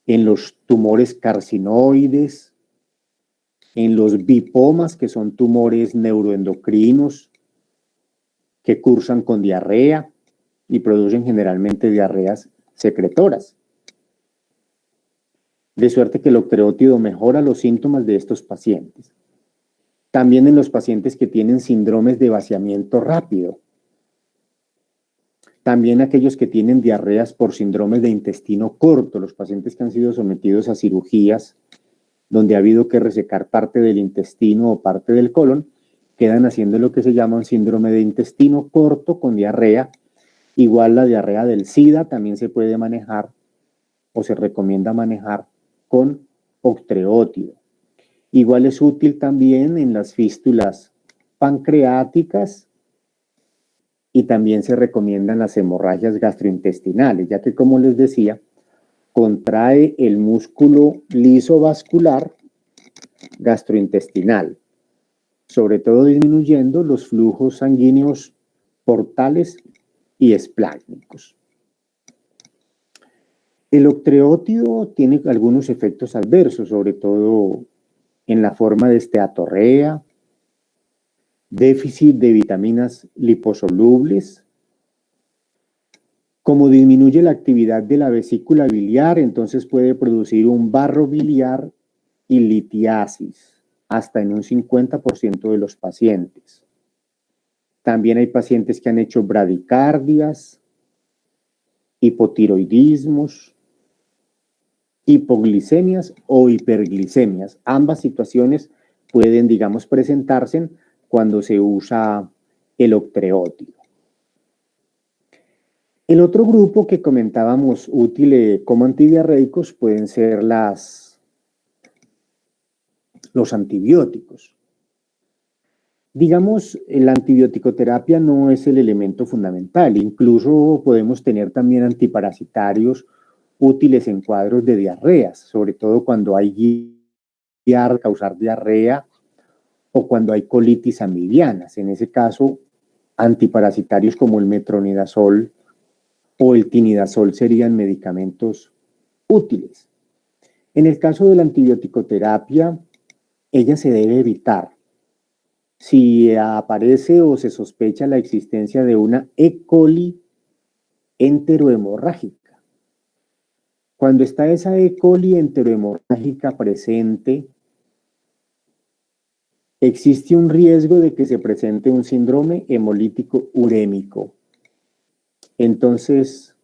S1: en los tumores carcinoides, en los bipomas, que son tumores neuroendocrinos que cursan con diarrea y producen generalmente diarreas secretoras. De suerte que el octreótido mejora los síntomas de estos pacientes. También en los pacientes que tienen síndromes de vaciamiento rápido. También aquellos que tienen diarreas por síndromes de intestino corto, los pacientes que han sido sometidos a cirugías donde ha habido que resecar parte del intestino o parte del colon, quedan haciendo lo que se llama un síndrome de intestino corto con diarrea. Igual la diarrea del SIDA también se puede manejar o se recomienda manejar con octreótido. Igual es útil también en las fístulas pancreáticas y también se recomiendan las hemorragias gastrointestinales, ya que, como les decía, contrae el músculo liso vascular gastrointestinal, sobre todo disminuyendo los flujos sanguíneos portales y esplágnicos. El octreótido tiene algunos efectos adversos, sobre todo en la forma de esteatorrea, déficit de vitaminas liposolubles. Como disminuye la actividad de la vesícula biliar, entonces puede producir un barro biliar y litiasis, hasta en un 50% de los pacientes. También hay pacientes que han hecho bradicardias, hipotiroidismos, hipoglicemias o hiperglicemias. Ambas situaciones pueden, digamos, presentarse cuando se usa el octreótido. El otro grupo que comentábamos útil como antidiarreicos pueden ser los antibióticos. Digamos, la antibiótico-terapia no es el elemento fundamental. Incluso podemos tener también antiparasitarios útiles en cuadros de diarreas, sobre todo cuando hay causar diarrea o cuando hay colitis amibianas. En ese caso, antiparasitarios como el metronidazol o el tinidazol serían medicamentos útiles. En el caso de la antibiótico-terapia, ella se debe evitar si aparece o se sospecha la existencia de una E. coli enterohemorrágica. Cuando está esa E. coli enterohemorrágica presente, existe un riesgo de que se presente un síndrome hemolítico urémico. Entonces,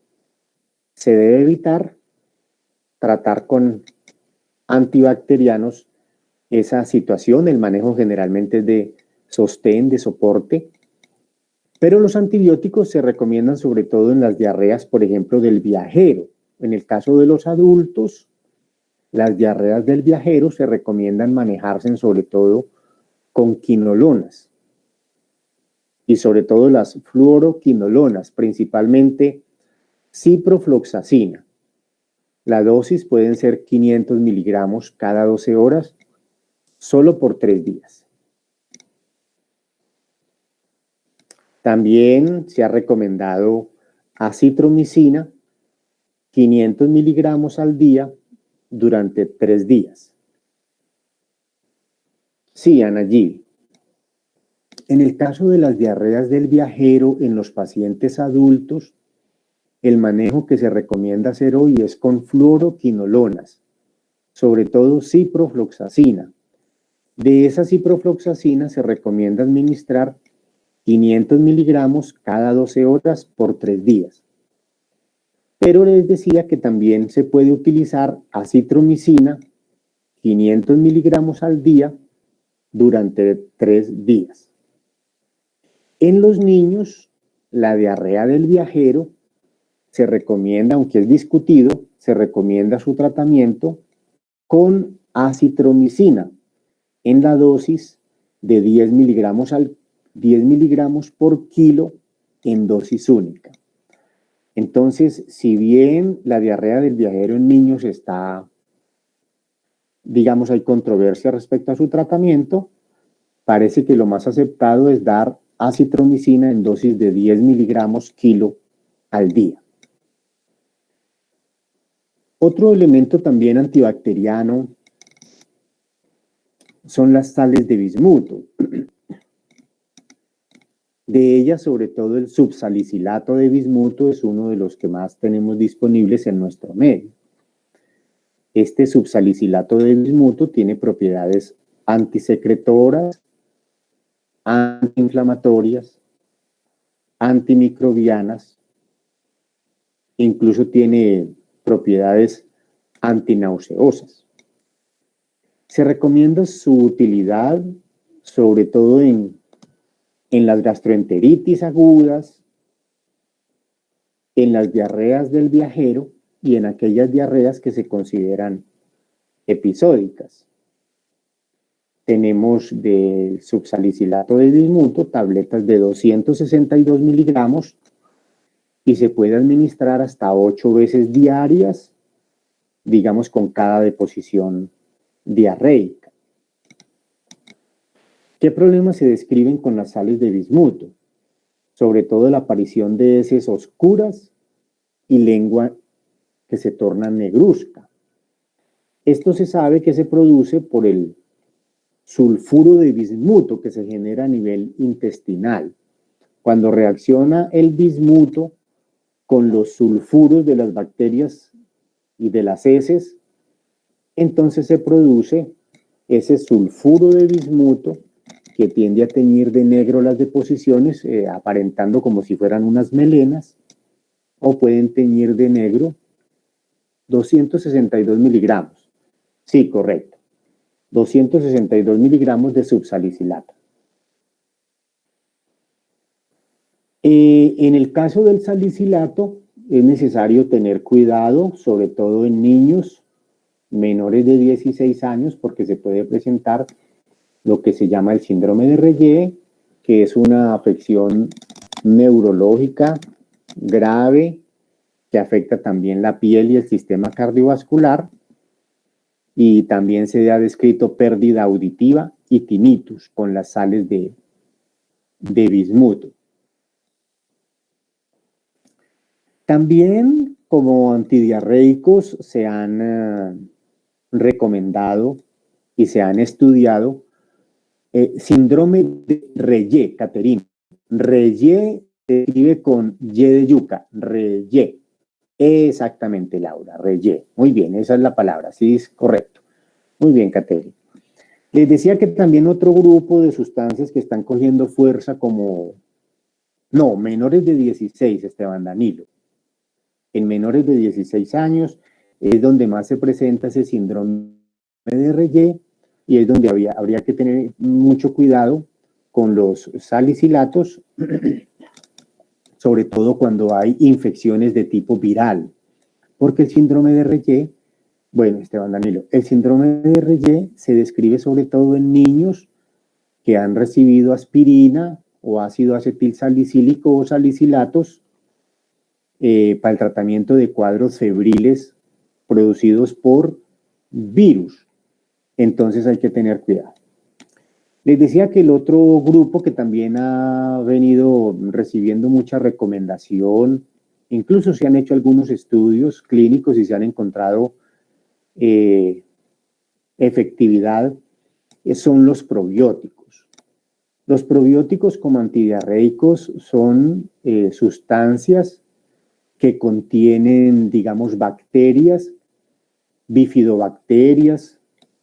S1: se debe evitar tratar con antibacterianos esa situación. El manejo generalmente es de sostén, de soporte, pero los antibióticos se recomiendan sobre todo en las diarreas, por ejemplo, del viajero. En el caso de los adultos, las diarreas del viajero se recomiendan manejarse sobre todo con quinolonas y sobre todo las fluoroquinolonas, principalmente ciprofloxacina. La dosis pueden ser 500 miligramos cada 12 horas, solo por 3 días. También se ha recomendado acitromicina, 500 miligramos al día durante 3 días. Sí, Anagil. En el caso de las diarreas del viajero en los pacientes adultos, el manejo que se recomienda hacer hoy es con fluoroquinolonas, sobre todo ciprofloxacina. De esa ciprofloxacina se recomienda administrar 500 miligramos cada 12 horas por 3 días. Pero les decía que también se puede utilizar acitromicina, 500 miligramos al día durante 3 días. En los niños, la diarrea del viajero se recomienda, aunque es discutido, se recomienda su tratamiento con acitromicina en la dosis de 10 miligramos por kilo en dosis única. Entonces, si bien la diarrea del viajero en niños está, digamos, hay controversia respecto a su tratamiento, parece que lo más aceptado es dar acitromicina en dosis de 10 miligramos kilo al día. Otro elemento también antibacteriano son las sales de bismuto. De ellas, sobre todo el subsalicilato de bismuto es uno de los que más tenemos disponibles en nuestro medio. Este subsalicilato de bismuto tiene propiedades antisecretoras, antiinflamatorias, antimicrobianas, incluso tiene propiedades antinauseosas. Se recomienda su utilidad sobre todo en las gastroenteritis agudas, en las diarreas del viajero y en aquellas diarreas que se consideran episódicas. Tenemos del subsalicilato de bismuto tabletas de 262 miligramos y se puede administrar hasta 8 veces diarias, digamos, con cada deposición diarreica. ¿Qué problemas se describen con las sales de bismuto? Sobre todo la aparición de heces oscuras y lengua que se torna negruzca. Esto se sabe que se produce por el sulfuro de bismuto que se genera a nivel intestinal. Cuando reacciona el bismuto con los sulfuros de las bacterias y de las heces, entonces se produce ese sulfuro de bismuto que tiende a teñir de negro las deposiciones, aparentando como si fueran unas melenas, o pueden teñir de negro 262 miligramos. Sí, correcto. 262 miligramos de subsalicilato. En el caso del salicilato, es necesario tener cuidado, sobre todo en niños menores de 16 años, porque se puede presentar lo que se llama el síndrome de Reye, que es una afección neurológica grave que afecta también la piel y el sistema cardiovascular, y también se ha descrito pérdida auditiva y tinnitus con las sales de bismuto. También como antidiarreicos se han recomendado y se han estudiado síndrome de Reye, Caterina. Reye se escribe con Y de yuca, Reye. Exactamente, Laura, Reye. Muy bien, esa es la palabra, sí es correcto. Muy bien, Caterina. Les decía que también otro grupo de sustancias que están cogiendo fuerza como... No, menores de 16, Esteban Danilo. En menores de 16 años es donde más se presenta ese síndrome de Reye, y es donde habría que tener mucho cuidado con los salicilatos, sobre todo cuando hay infecciones de tipo viral, porque el síndrome de Reye, bueno, Esteban Danilo, el síndrome de Reye se describe sobre todo en niños que han recibido aspirina o ácido acetilsalicílico o salicilatos para el tratamiento de cuadros febriles producidos por virus. Entonces hay que tener cuidado. Les decía que el otro grupo que también ha venido recibiendo mucha recomendación, incluso se han hecho algunos estudios clínicos y se han encontrado efectividad, son los probióticos. Los probióticos como antidiarreicos son sustancias que contienen, digamos, bacterias, bifidobacterias,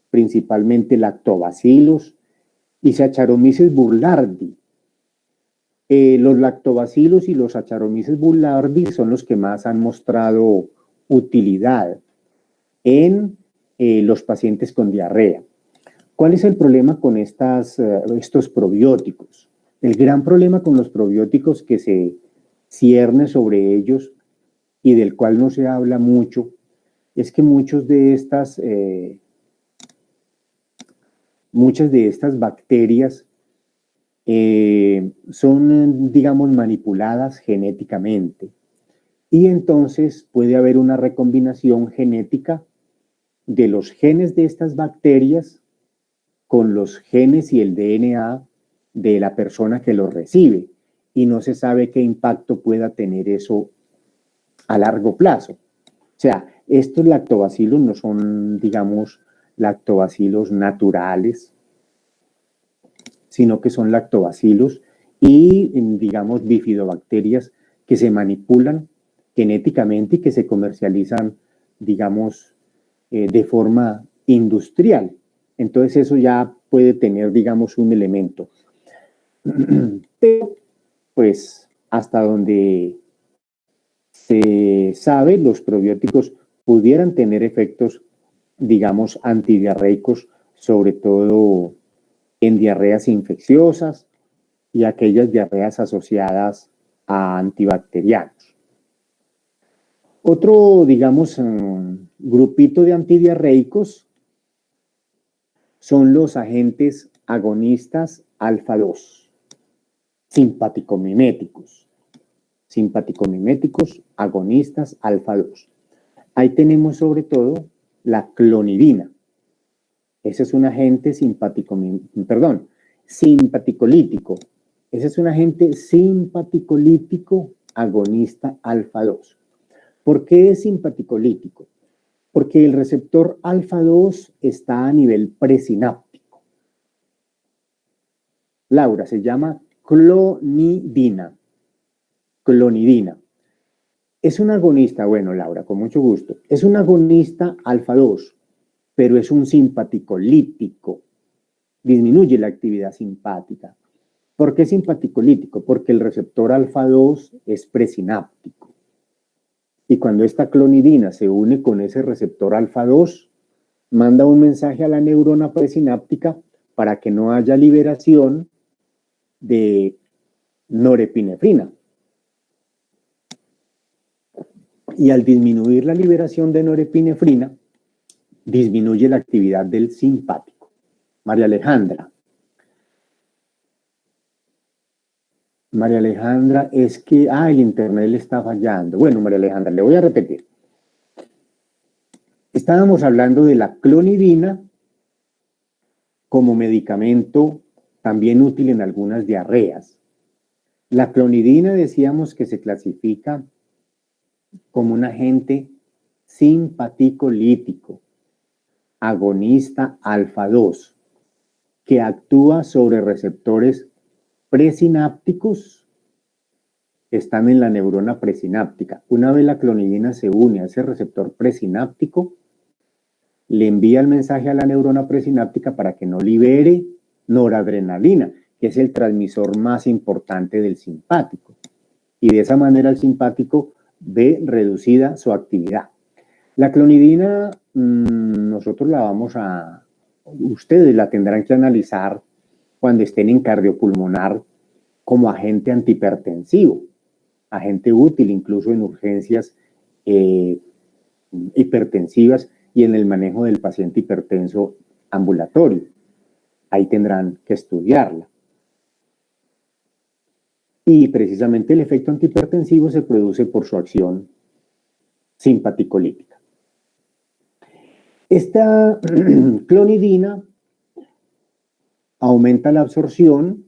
S1: principalmente lactobacilos y Saccharomyces boulardii. Los lactobacilos y los Saccharomyces boulardii son los que más han mostrado utilidad en los pacientes con diarrea. ¿Cuál es el problema con estos probióticos? El gran problema con los probióticos que se cierne sobre ellos y del cual no se habla mucho es que muchas de estas bacterias son, digamos, manipuladas genéticamente, y entonces puede haber una recombinación genética de los genes de estas bacterias con los genes y el DNA de la persona que los recibe, y no se sabe qué impacto pueda tener eso a largo plazo. O sea, estos lactobacilos no son, digamos, lactobacilos naturales, sino que son lactobacilos y, digamos, bifidobacterias que se manipulan genéticamente y que se comercializan, digamos, de forma industrial. Entonces eso ya puede tener, digamos, un elemento. Pero, pues, hasta donde se sabe, los probióticos pudieran tener efectos, digamos, antidiarreicos, sobre todo en diarreas infecciosas y aquellas diarreas asociadas a antibacterianos. Otro, digamos, grupito de antidiarreicos son los agentes agonistas alfa-2, simpaticomiméticos. Simpaticomiméticos, agonistas alfa-2. Ahí tenemos sobre todo la clonidina. Ese es un agente simpaticolítico. Ese es un agente simpaticolítico agonista alfa-2. ¿Por qué es simpaticolítico? Porque el receptor alfa-2 está a nivel presináptico. Laura, se llama clonidina. Clonidina. Es un agonista, bueno, Laura, con mucho gusto. Es un agonista alfa-2, pero es un simpaticolítico. Disminuye la actividad simpática. ¿Por qué simpaticolítico? Porque el receptor alfa-2 es presináptico. Y cuando esta clonidina se une con ese receptor alfa-2, manda un mensaje a la neurona presináptica para que no haya liberación de norepinefrina, Y al disminuir la liberación de norepinefrina, disminuye la actividad del simpático. María Alejandra. María Alejandra, es que, el internet le está fallando. Bueno, María Alejandra, le voy a repetir. Estábamos hablando de la clonidina como medicamento también útil en algunas diarreas. La clonidina decíamos que se clasifica como un agente simpaticolítico, agonista alfa 2, que actúa sobre receptores presinápticos que están en la neurona presináptica. Una vez la clonidina se une a ese receptor presináptico, le envía el mensaje a la neurona presináptica para que no libere noradrenalina, que es el transmisor más importante del simpático. Y de esa manera el simpático ve reducida su actividad. La clonidina, nosotros ustedes la tendrán que analizar cuando estén en cardiopulmonar como agente antihipertensivo, agente útil incluso en urgencias hipertensivas y en el manejo del paciente hipertenso ambulatorio. Ahí tendrán que estudiarla. Y precisamente el efecto antihipertensivo se produce por su acción simpaticolítica. Esta clonidina aumenta la absorción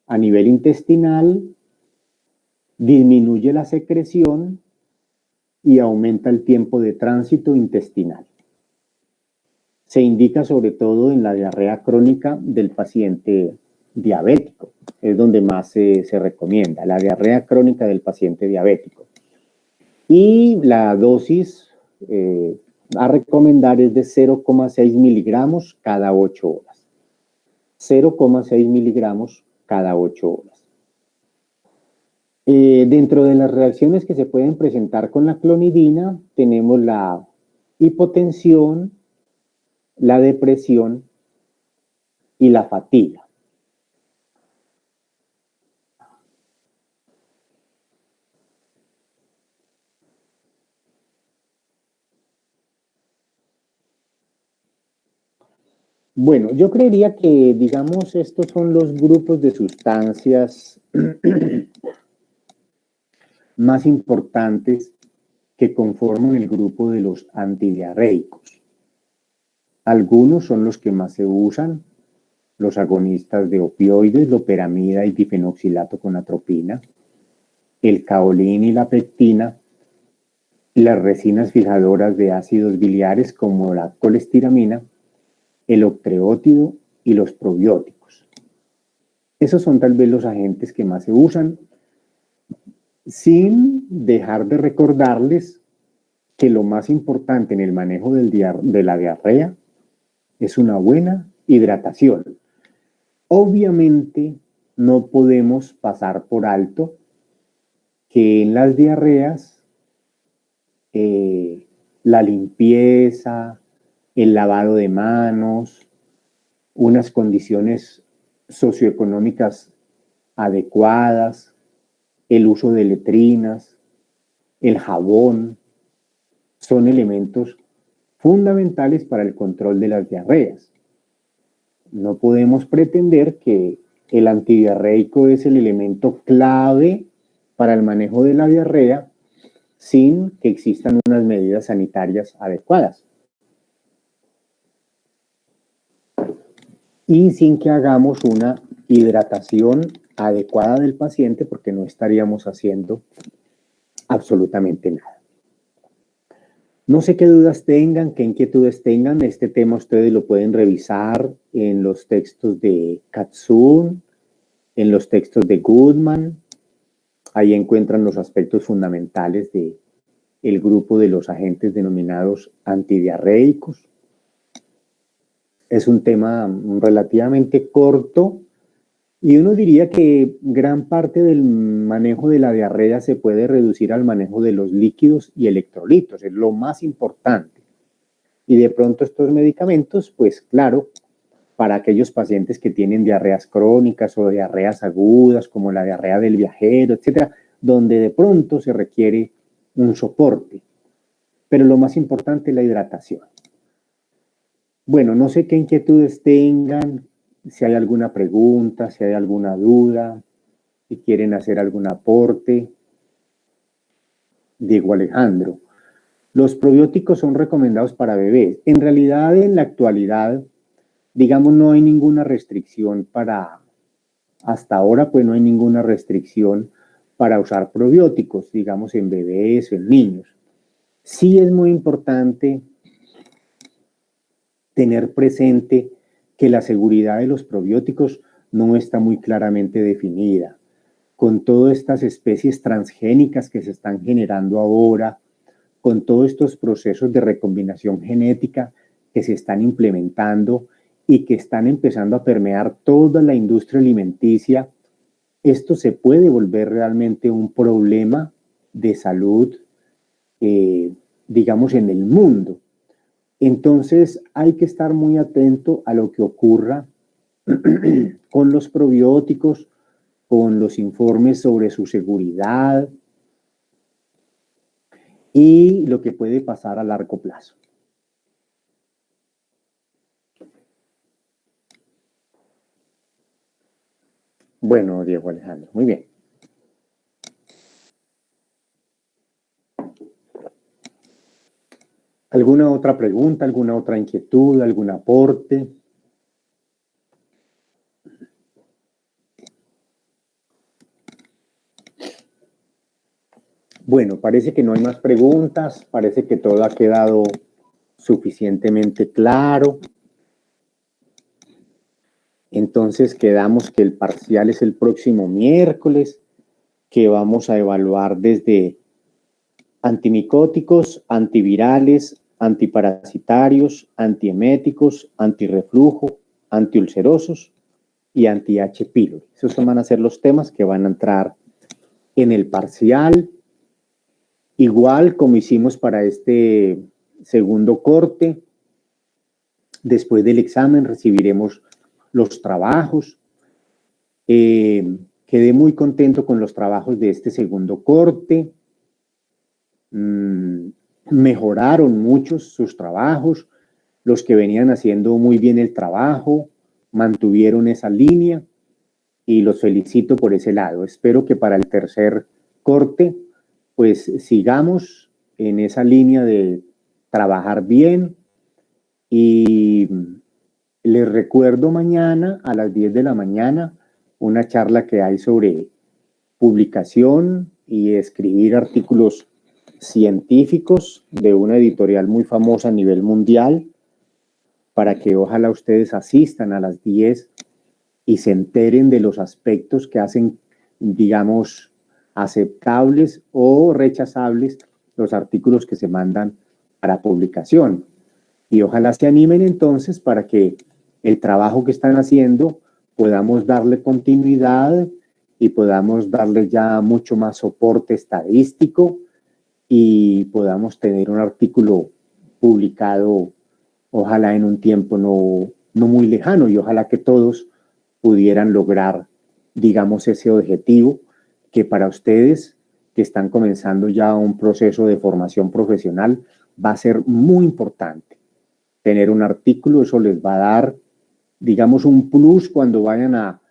S1: a nivel intestinal, disminuye la secreción y aumenta el tiempo de tránsito intestinal. Se indica sobre todo en la diarrea crónica del paciente diabético, es donde más se recomienda, la diarrea crónica del paciente diabético. Y la dosis a recomendar es de 0,6 miligramos cada 8 horas. 0,6 miligramos cada 8 horas. Dentro de las reacciones que se pueden presentar con la clonidina, tenemos la hipotensión, la depresión y la fatiga. Bueno, yo creería que, digamos, estos son los grupos de sustancias más importantes que conforman el grupo de los antidiarreicos. Algunos son los que más se usan, los agonistas de opioides, loperamida y difenoxilato con atropina, el caolín y la pectina, las resinas fijadoras de ácidos biliares como la colestiramina, el octreótido y los probióticos. Esos son tal vez los agentes que más se usan, sin dejar de recordarles que lo más importante en el manejo de la diarrea es una buena hidratación. Obviamente no podemos pasar por alto que en las diarreas la limpieza, el lavado de manos, unas condiciones socioeconómicas adecuadas, el uso de letrinas, el jabón, son elementos fundamentales para el control de las diarreas. No podemos pretender que el antidiarreico es el elemento clave para el manejo de la diarrea sin que existan unas medidas sanitarias adecuadas. Y sin que hagamos una hidratación adecuada del paciente, porque no estaríamos haciendo absolutamente nada. No sé qué dudas tengan, qué inquietudes tengan. Este tema ustedes lo pueden revisar en los textos de Katzun, en los textos de Goodman. Ahí encuentran los aspectos fundamentales del grupo de los agentes denominados antidiarreicos. Es un tema relativamente corto y uno diría que gran parte del manejo de la diarrea se puede reducir al manejo de los líquidos y electrolitos, es lo más importante. Y de pronto estos medicamentos, pues claro, para aquellos pacientes que tienen diarreas crónicas o diarreas agudas, como la diarrea del viajero, etcétera, donde de pronto se requiere un soporte. Pero lo más importante es la hidratación. Bueno, no sé qué inquietudes tengan, si hay alguna pregunta, si hay alguna duda, si quieren hacer algún aporte. Diego Alejandro. Los probióticos son recomendados para bebés. En realidad, en la actualidad, digamos, no hay ninguna restricción hasta ahora, pues no hay ninguna restricción para usar probióticos, digamos, en bebés o en niños. Sí es muy importante tener presente que la seguridad de los probióticos no está muy claramente definida. Con todas estas especies transgénicas que se están generando ahora, con todos estos procesos de recombinación genética que se están implementando y que están empezando a permear toda la industria alimenticia, esto se puede volver realmente un problema de salud, digamos, en el mundo. Entonces hay que estar muy atento a lo que ocurra con los probióticos, con los informes sobre su seguridad y lo que puede pasar a largo plazo. Bueno, Diego Alejandro, muy bien. ¿Alguna otra pregunta, alguna otra inquietud, algún aporte? Bueno, parece que no hay más preguntas, parece que todo ha quedado suficientemente claro. Entonces quedamos que el parcial es el próximo miércoles, que vamos a evaluar desde antimicóticos, antivirales, antiparasitarios, antieméticos, antirreflujo, antiulcerosos y anti-H. pylori. Esos van a ser los temas que van a entrar en el parcial, igual como hicimos para este segundo corte. Después del examen recibiremos los trabajos. Quedé muy contento con los trabajos de este segundo corte. Mejoraron muchos sus trabajos. Los que venían haciendo muy bien el trabajo mantuvieron esa línea y los felicito por ese lado. Espero que para el tercer corte pues sigamos en esa línea de trabajar bien, y les recuerdo mañana a las 10 de la mañana una charla que hay sobre publicación y escribir artículos científicos de una editorial muy famosa a nivel mundial, para que ojalá ustedes asistan a las 10 y se enteren de los aspectos que hacen, digamos, aceptables o rechazables los artículos que se mandan para publicación. Y ojalá se animen entonces para que el trabajo que están haciendo podamos darle continuidad y podamos darle ya mucho más soporte estadístico y podamos tener un artículo publicado, ojalá en un tiempo no muy lejano, y ojalá que todos pudieran lograr, digamos, ese objetivo que para ustedes que están comenzando ya un proceso de formación profesional va a ser muy importante. Tener un artículo, eso les va a dar, digamos, un plus cuando vayan a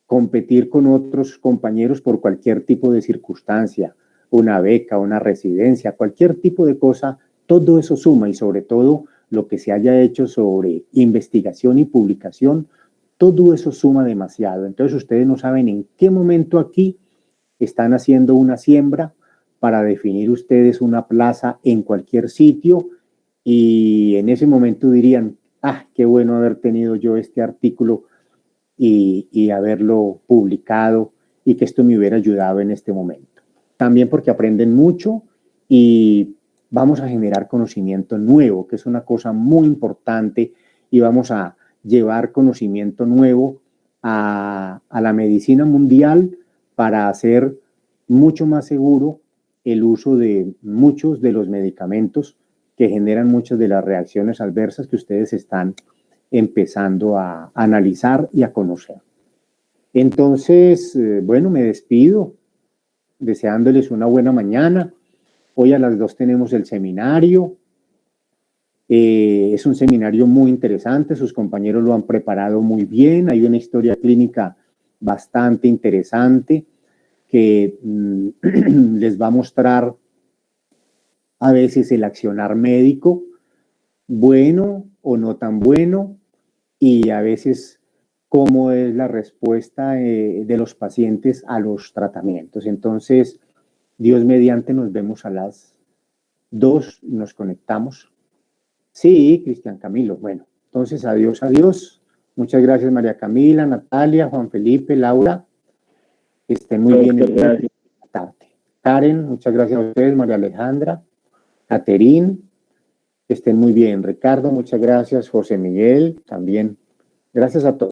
S1: competir con otros compañeros por cualquier tipo de circunstancia, una beca, una residencia, cualquier tipo de cosa. Todo eso suma, y sobre todo lo que se haya hecho sobre investigación y publicación, todo eso suma demasiado. Entonces ustedes no saben en qué momento aquí están haciendo una siembra para definir ustedes una plaza en cualquier sitio, y en ese momento dirían, ah, qué bueno haber tenido yo este artículo y haberlo publicado, y que esto me hubiera ayudado en este momento. También porque aprenden mucho y vamos a generar conocimiento nuevo, que es una cosa muy importante, y vamos a llevar conocimiento nuevo a la medicina mundial para hacer mucho más seguro el uso de muchos de los medicamentos que generan muchas de las reacciones adversas que ustedes están empezando a analizar y a conocer. Entonces, bueno, me despido deseándoles una buena mañana. Hoy a las 2 tenemos el seminario. Es un seminario muy interesante, sus compañeros lo han preparado muy bien, hay una historia clínica bastante interesante que les va a mostrar a veces el accionar médico, bueno o no tan bueno, y a veces cómo es la respuesta de los pacientes a los tratamientos. Entonces, Dios mediante, nos vemos a las 2, nos conectamos. Sí, Cristian Camilo. Bueno, entonces adiós, adiós. Muchas gracias, María Camila, Natalia, Juan Felipe, Laura. Que estén muy bien en la tarde. Karen, muchas gracias a ustedes, María Alejandra, Caterín, que estén muy bien. Ricardo, muchas gracias. José Miguel, también. Gracias a todos.